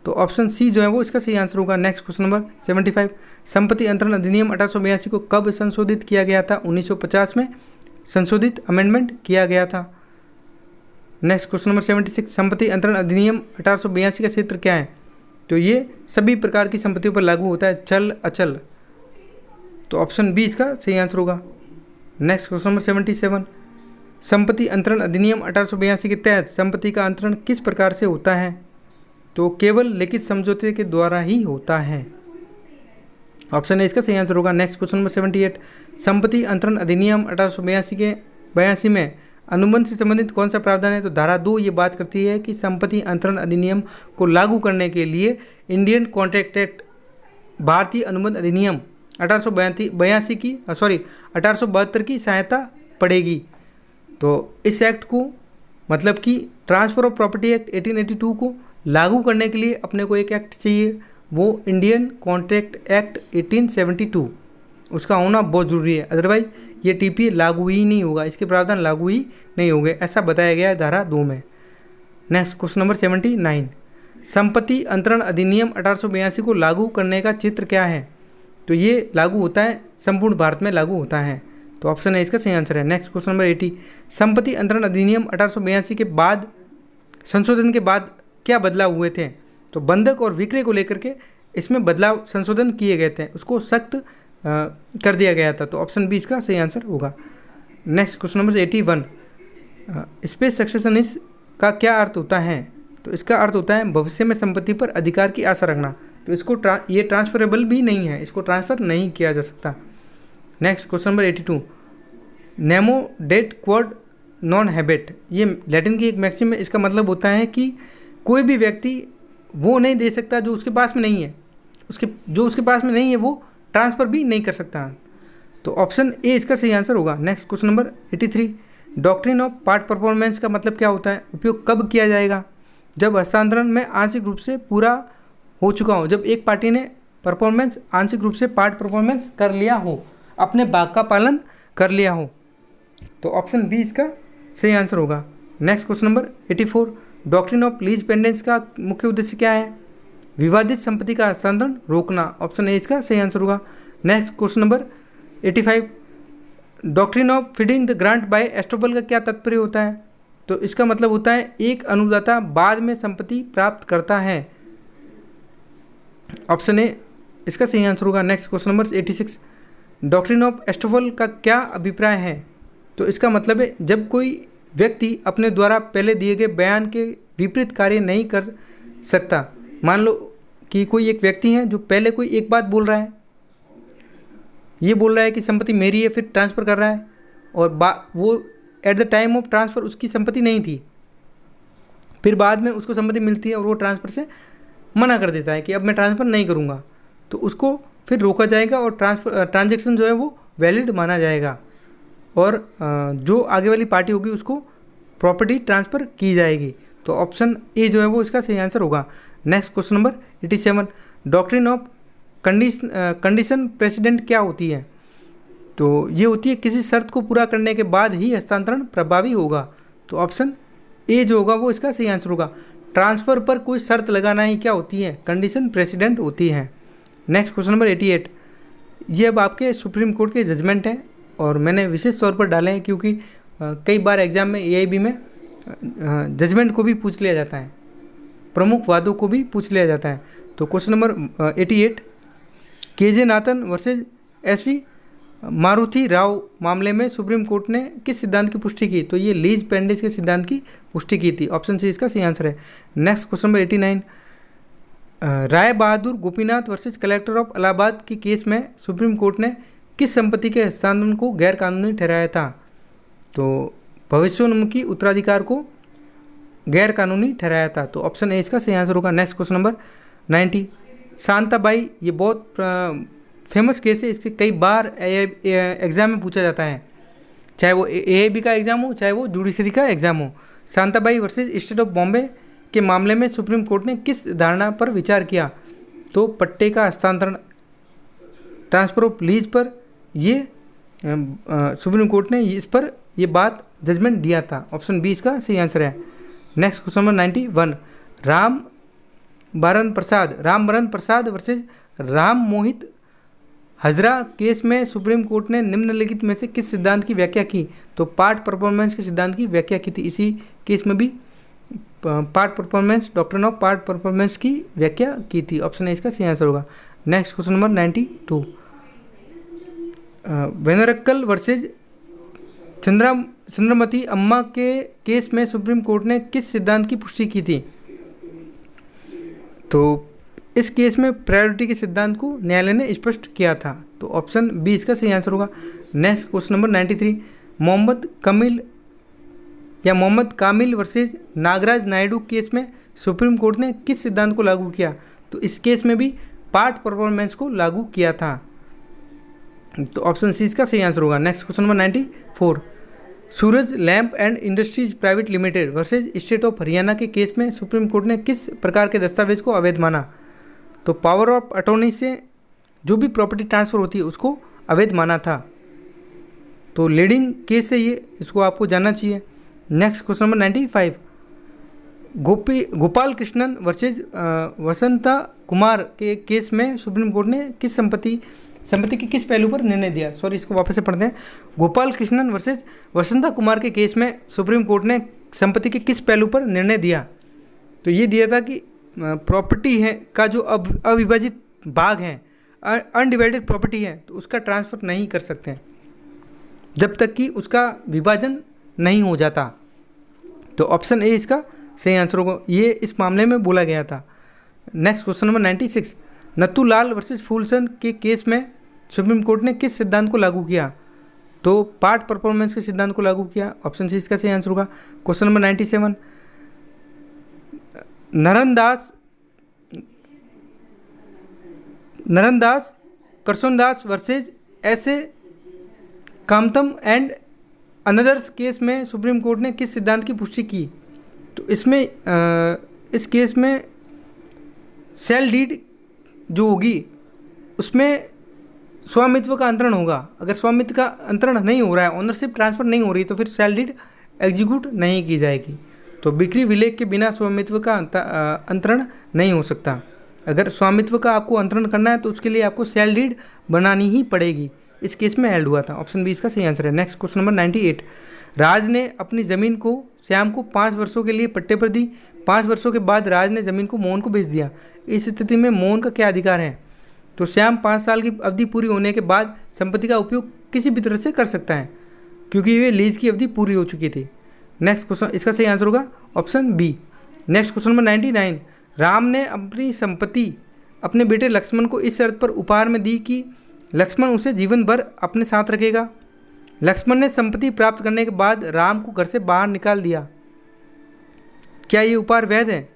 तो ऑप्शन सी जो है वो इसका सही आंसर होगा। नेक्स्ट क्वेश्चन नंबर 75, संपत्ति अंतरण अधिनियम 1882 को कब संशोधित किया गया था? 1950 में संशोधित अमेंडमेंट किया गया था। नेक्स्ट क्वेश्चन नंबर 76, संपत्ति अंतरण अधिनियम 1882 का क्षेत्र क्या है? तो ये सभी प्रकार की संपत्तियों पर लागू होता है, चल अचल। तो ऑप्शन बी इसका सही आंसर होगा। नेक्स्ट क्वेश्चन नंबर 77, संपत्ति अंतरण अधिनियम 1882 के तहत संपत्ति का अंतरण किस प्रकार से होता है? तो केवल लिखित समझौते के द्वारा ही होता है। ऑप्शन ए इसका सही आंसर होगा। नेक्स्ट क्वेश्चन नंबर 78, संपत्ति अंतरण अधिनियम 1882 में अनुबंध से संबंधित कौन सा प्रावधान है? तो धारा 2 ये बात करती है कि संपत्ति अंतरण अधिनियम को लागू करने के लिए इंडियन कॉन्ट्रैक्ट एक्ट भारतीय अनुबंध अधिनियम 1872 की सहायता पड़ेगी। तो इस एक्ट को मतलब कि ट्रांसफ़र ऑफ प्रॉपर्टी एक्ट 1882 को लागू करने के लिए अपने को एक एक्ट चाहिए, वो इंडियन कॉन्ट्रैक्ट एक्ट 1872 उसका होना बहुत ज़रूरी है। अदरवाइज ये टीपीए लागू ही नहीं होगा, इसके प्रावधान लागू ही नहीं होंगे, ऐसा बताया गया है धारा 2 में। नेक्स्ट क्वेश्चन नंबर 79, संपत्ति अंतरण अधिनियम 1882 को लागू करने का चित्र क्या है? तो ये लागू होता है, संपूर्ण भारत में लागू होता है। तो ऑप्शन है इसका सही आंसर है। नेक्स्ट क्वेश्चन नंबर 80, संपत्ति अंतरण अधिनियम 1882 के बाद संशोधन के बाद क्या बदलाव हुए थे? तो बंधक और विक्रय को लेकर के इसमें बदलाव संशोधन किए गए थे, उसको सख्त कर दिया गया था। तो ऑप्शन बी इसका सही आंसर होगा। नेक्स्ट क्वेश्चन नंबर 81, स्पेस सक्सेशनिस्ट का क्या अर्थ होता है? तो इसका अर्थ होता है भविष्य में संपत्ति पर अधिकार की आशा रखना। तो इसको ये ट्रांसफरेबल भी नहीं है, इसको ट्रांसफ़र नहीं किया जा सकता। नेक्स्ट क्वेश्चन नंबर 82, नेमो डेट क्वाड नॉन हैबिट, ये लैटिन की एक मैक्सिम है। इसका मतलब होता है कि कोई भी व्यक्ति वो नहीं दे सकता जो उसके पास में नहीं है, जो उसके पास में नहीं है वो ट्रांसफ़र भी नहीं कर सकता। तो ऑप्शन ए इसका सही आंसर होगा। Next question number 83, doctrine of part performance का मतलब क्या होता है, उपयोग कब किया जाएगा, जब हस्तांतरण में आंशिक रूप से पूरा हो चुका हो, जब एक पार्टी ने परफॉर्मेंस आंशिक रूप से पार्ट परफॉर्मेंस कर लिया हो, अपने भाग का पालन कर लिया हो। तो ऑप्शन बी इसका सही आंसर होगा। Next question number 84, doctrine of lease pendens का मुख्य उद्देश्य क्या है, विवादित संपत्ति का हस्तांतरण रोकना। ऑप्शन ए इसका सही आंसर होगा। Next question number 85, doctrine of feeding the grant by estoppel का क्या तात्पर्य होता है, तो इसका मतलब होता है एक अनुदाता बाद में संपत्ति प्राप्त करता है। ऑप्शन ए इसका सही आंसर होगा। Next question number 86, doctrine of estoppel का क्या अभिप्राय है, तो इसका मतलब है जब कोई व्यक्ति अपने द्वारा पहले दिए गए बयान के विपरीत कार्य नहीं कर सकता। मान लो कि कोई एक व्यक्ति है जो पहले कोई एक बात बोल रहा है, ये बोल रहा है कि संपत्ति मेरी है, फिर ट्रांसफ़र कर रहा है और वो at the time of transfer उसकी संपत्ति नहीं थी, फिर बाद में उसको संपत्ति मिलती है और वो ट्रांसफ़र से मना कर देता है कि अब मैं ट्रांसफ़र नहीं करूँगा, तो उसको फिर रोका जाएगा और ट्रांजैक्शन जो है वो वैलिड माना जाएगा और जो आगे वाली पार्टी होगी उसको प्रॉपर्टी ट्रांसफ़र की जाएगी। तो ऑप्शन ए जो है वो इसका सही आंसर होगा। Next question number 87, doctrine of condition president क्या होती है, तो ये होती है किसी शर्त को पूरा करने के बाद ही हस्तांतरण प्रभावी होगा। तो ऑप्शन ए जो होगा वो इसका सही आंसर होगा। ट्रांसफ़र पर कोई शर्त लगाना ही क्या होती है, कंडीशन प्रेसिडेंट होती है। नेक्स्ट क्वेश्चन नंबर 88, ये अब आपके सुप्रीम कोर्ट के जजमेंट हैं और मैंने विशेष तौर पर डाले हैं क्योंकि कई बार एग्जाम में एआईबी में जजमेंट को भी पूछ लिया जाता है, प्रमुख वादों को भी पूछ लिया जाता है। तो question number 88, KJ Nathan versus SV Maruti Rao मामले में सुप्रीम कोर्ट ने किस सिद्धांत की पुष्टि की, तो ये लीज पेंडेंस के सिद्धांत की पुष्टि की थी। ऑप्शन सी इसका सही आंसर है। Next question number 89, Rai Bahadur Gopinath versus collector of Allahabad के केस में सुप्रीम कोर्ट ने किस संपत्ति के हस्तांतरण को गैरकानूनी ठहराया था, तो भविष्योन्मुखी उत्तराधिकार को गैरकानूनी ठहराया था। तो ऑप्शन ए इसका सही आंसर होगा। नेक्स्ट क्वेश्चन नंबर 90, शांताबाई, ये बहुत फेमस केस है, इसके कई बार एग्ज़ाम में पूछा जाता है, चाहे वो एआईबी का एग्ज़ाम हो चाहे वो जुडिशरी का एग्ज़ाम हो। Shantabai versus state of Bombay के मामले में सुप्रीम कोर्ट ने किस धारणा पर विचार किया, तो पट्टे का हस्तांतरण, ट्रांसफर ऑफ लीज पर ये सुप्रीम कोर्ट ने इस पर ये बात जजमेंट दिया था। ऑप्शन बी इसका सही आंसर है। नेक्स्ट क्वेश्चन नंबर 91, राम बरन प्रसाद वर्सेज राम मोहित हजरा केस में सुप्रीम कोर्ट ने निम्नलिखित में से किस सिद्धांत की व्याख्या की, तो पार्ट परफॉर्मेंस के सिद्धांत की व्याख्या की थी। इसी केस में भी part performance, doctrine of part performance की व्याख्या की थी। ऑप्शन ए इसका सही आंसर होगा। Next question number 92, Venarakkal versus Chandramati Amma के केस में सुप्रीम कोर्ट ने किस सिद्धांत की पुष्टि की थी, तो इस केस में प्रायोरिटी के सिद्धांत को न्यायालय ने स्पष्ट किया था। तो ऑप्शन बी इसका सही आंसर होगा। नेक्स्ट क्वेश्चन नंबर 93, मोहम्मद कामिल वर्सेज नागराज नायडू केस में सुप्रीम कोर्ट ने किस सिद्धांत को लागू किया, तो इस केस में भी पार्ट परफॉर्मेंस को लागू किया था। तो ऑप्शन सी इसका सही आंसर होगा। Next question number 94, Suraj lamp and industries private limited versus state of Haryana के केस में सुप्रीम कोर्ट ने किस प्रकार के दस्तावेज को अवैध माना, तो पावर ऑफ अटॉर्नी से जो भी प्रॉपर्टी ट्रांसफ़र होती है उसको अवैध माना था। तो लीडिंग केस है ये, इसको आपको जानना चाहिए। Next question number 95, Gopal Krishnan versus Vasanta Kumar के केस में सुप्रीम कोर्ट ने किस संपत्ति के किस पहलू पर निर्णय दिया, सॉरी इसको वापस से पढ़ते हैं। गोपाल कृष्णन वर्सेज वसंता कुमार के केस में सुप्रीम कोर्ट ने संपत्ति के किस पहलू पर निर्णय दिया, तो ये दिया था कि प्रॉपर्टी है का जो अविभाजित भाग है, अनडिवाइडेड प्रॉपर्टी है, तो उसका ट्रांसफ़र नहीं कर सकते हैं जब तक कि उसका विभाजन नहीं हो जाता। तो ऑप्शन ए इसका सही आंसर होगा, ये इस मामले में बोला गया था। Next question number 96, Nathulal versus Phoolchand के केस में सुप्रीम कोर्ट ने किस सिद्धांत को लागू किया, तो पार्ट परफॉर्मेंस के सिद्धांत को लागू किया। ऑप्शन सी इसका सही आंसर होगा। क्वेश्चन नंबर 97, नरनदास करसोनदास वर्सेज ऐसे कामतम एंड अनदर्स केस में सुप्रीम कोर्ट ने किस सिद्धांत की पुष्टि की? तो इसमें इस केस में सेल डीड जो होगी उसमें स्वामित्व का अंतरण होगा। अगर स्वामित्व का अंतरण नहीं हो रहा है, ओनरशिप ट्रांसफ़र नहीं हो रही, तो फिर सेल डीड एग्जीक्यूट नहीं की जाएगी। तो बिक्री विलेख के बिना स्वामित्व का अंतरण नहीं हो सकता। अगर स्वामित्व का आपको अंतरण करना है तो उसके लिए आपको सेल डीड बनानी ही पड़ेगी। इस केस में हेल्ड हुआ था। ऑप्शन बी इसका सही आंसर है। Next question number 98। राज ने अपनी ज़मीन को श्याम को 5 वर्षों के लिए पट्टे पर दी। 5 वर्षों के बाद राज ने ज़मीन को मोहन को बेच दिया। इस स्थिति में मोहन का क्या अधिकार है? तो श्याम 5 साल की अवधि पूरी होने के बाद संपत्ति का उपयोग किसी भी तरह से कर सकता है, क्योंकि ये लीज की अवधि पूरी हो चुकी थी। नेक्स्ट क्वेश्चन, इसका सही आंसर होगा option B. Next question number 99। Ram ने अपनी संपत्ति अपने बेटे लक्ष्मण को इस शर्त पर उपहार में दी कि लक्ष्मण उसे जीवन भर अपने साथ रखेगा। लक्ष्मण ने संपत्ति प्राप्त करने के बाद राम को घर से बाहर निकाल दिया। क्या ये उपहार वैध है?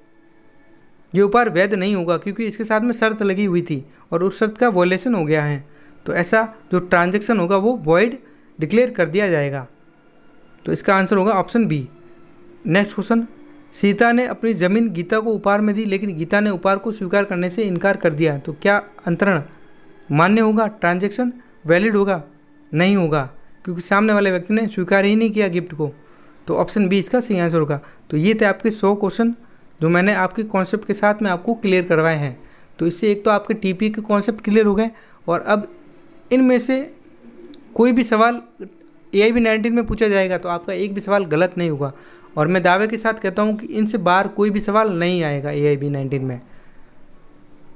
ये उपहार वैध नहीं होगा, क्योंकि इसके साथ में शर्त लगी हुई थी और उस शर्त का वॉयलेशन हो गया है। तो ऐसा जो ट्रांजैक्शन होगा वो वॉइड डिक्लेयर कर दिया जाएगा। तो इसका आंसर होगा option B. Next question. Sita ने अपनी ज़मीन गीता को उपहार में दी, लेकिन गीता ने उपहार को स्वीकार करने से इनकार कर दिया। तो क्या अंतरण मान्य होगा? ट्रांजैक्शन वैलिड होगा? नहीं होगा, क्योंकि सामने वाले व्यक्ति ने स्वीकार ही नहीं किया गिफ्ट को। तो ऑप्शन बी इसका सही आंसर होगा। तो ये थे आपके 100 क्वेश्चन जो मैंने आपके कॉन्सेप्ट के साथ में आपको क्लियर करवाए हैं। तो इससे एक तो आपके टीपी के कॉन्सेप्ट क्लियर हो गए, और अब इनमें से कोई भी सवाल AIB 19 में पूछा जाएगा तो आपका एक भी सवाल गलत नहीं होगा। और मैं दावे के साथ कहता हूँ कि इनसे बाहर कोई भी सवाल नहीं आएगा AIB 19 में।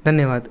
धन्यवाद।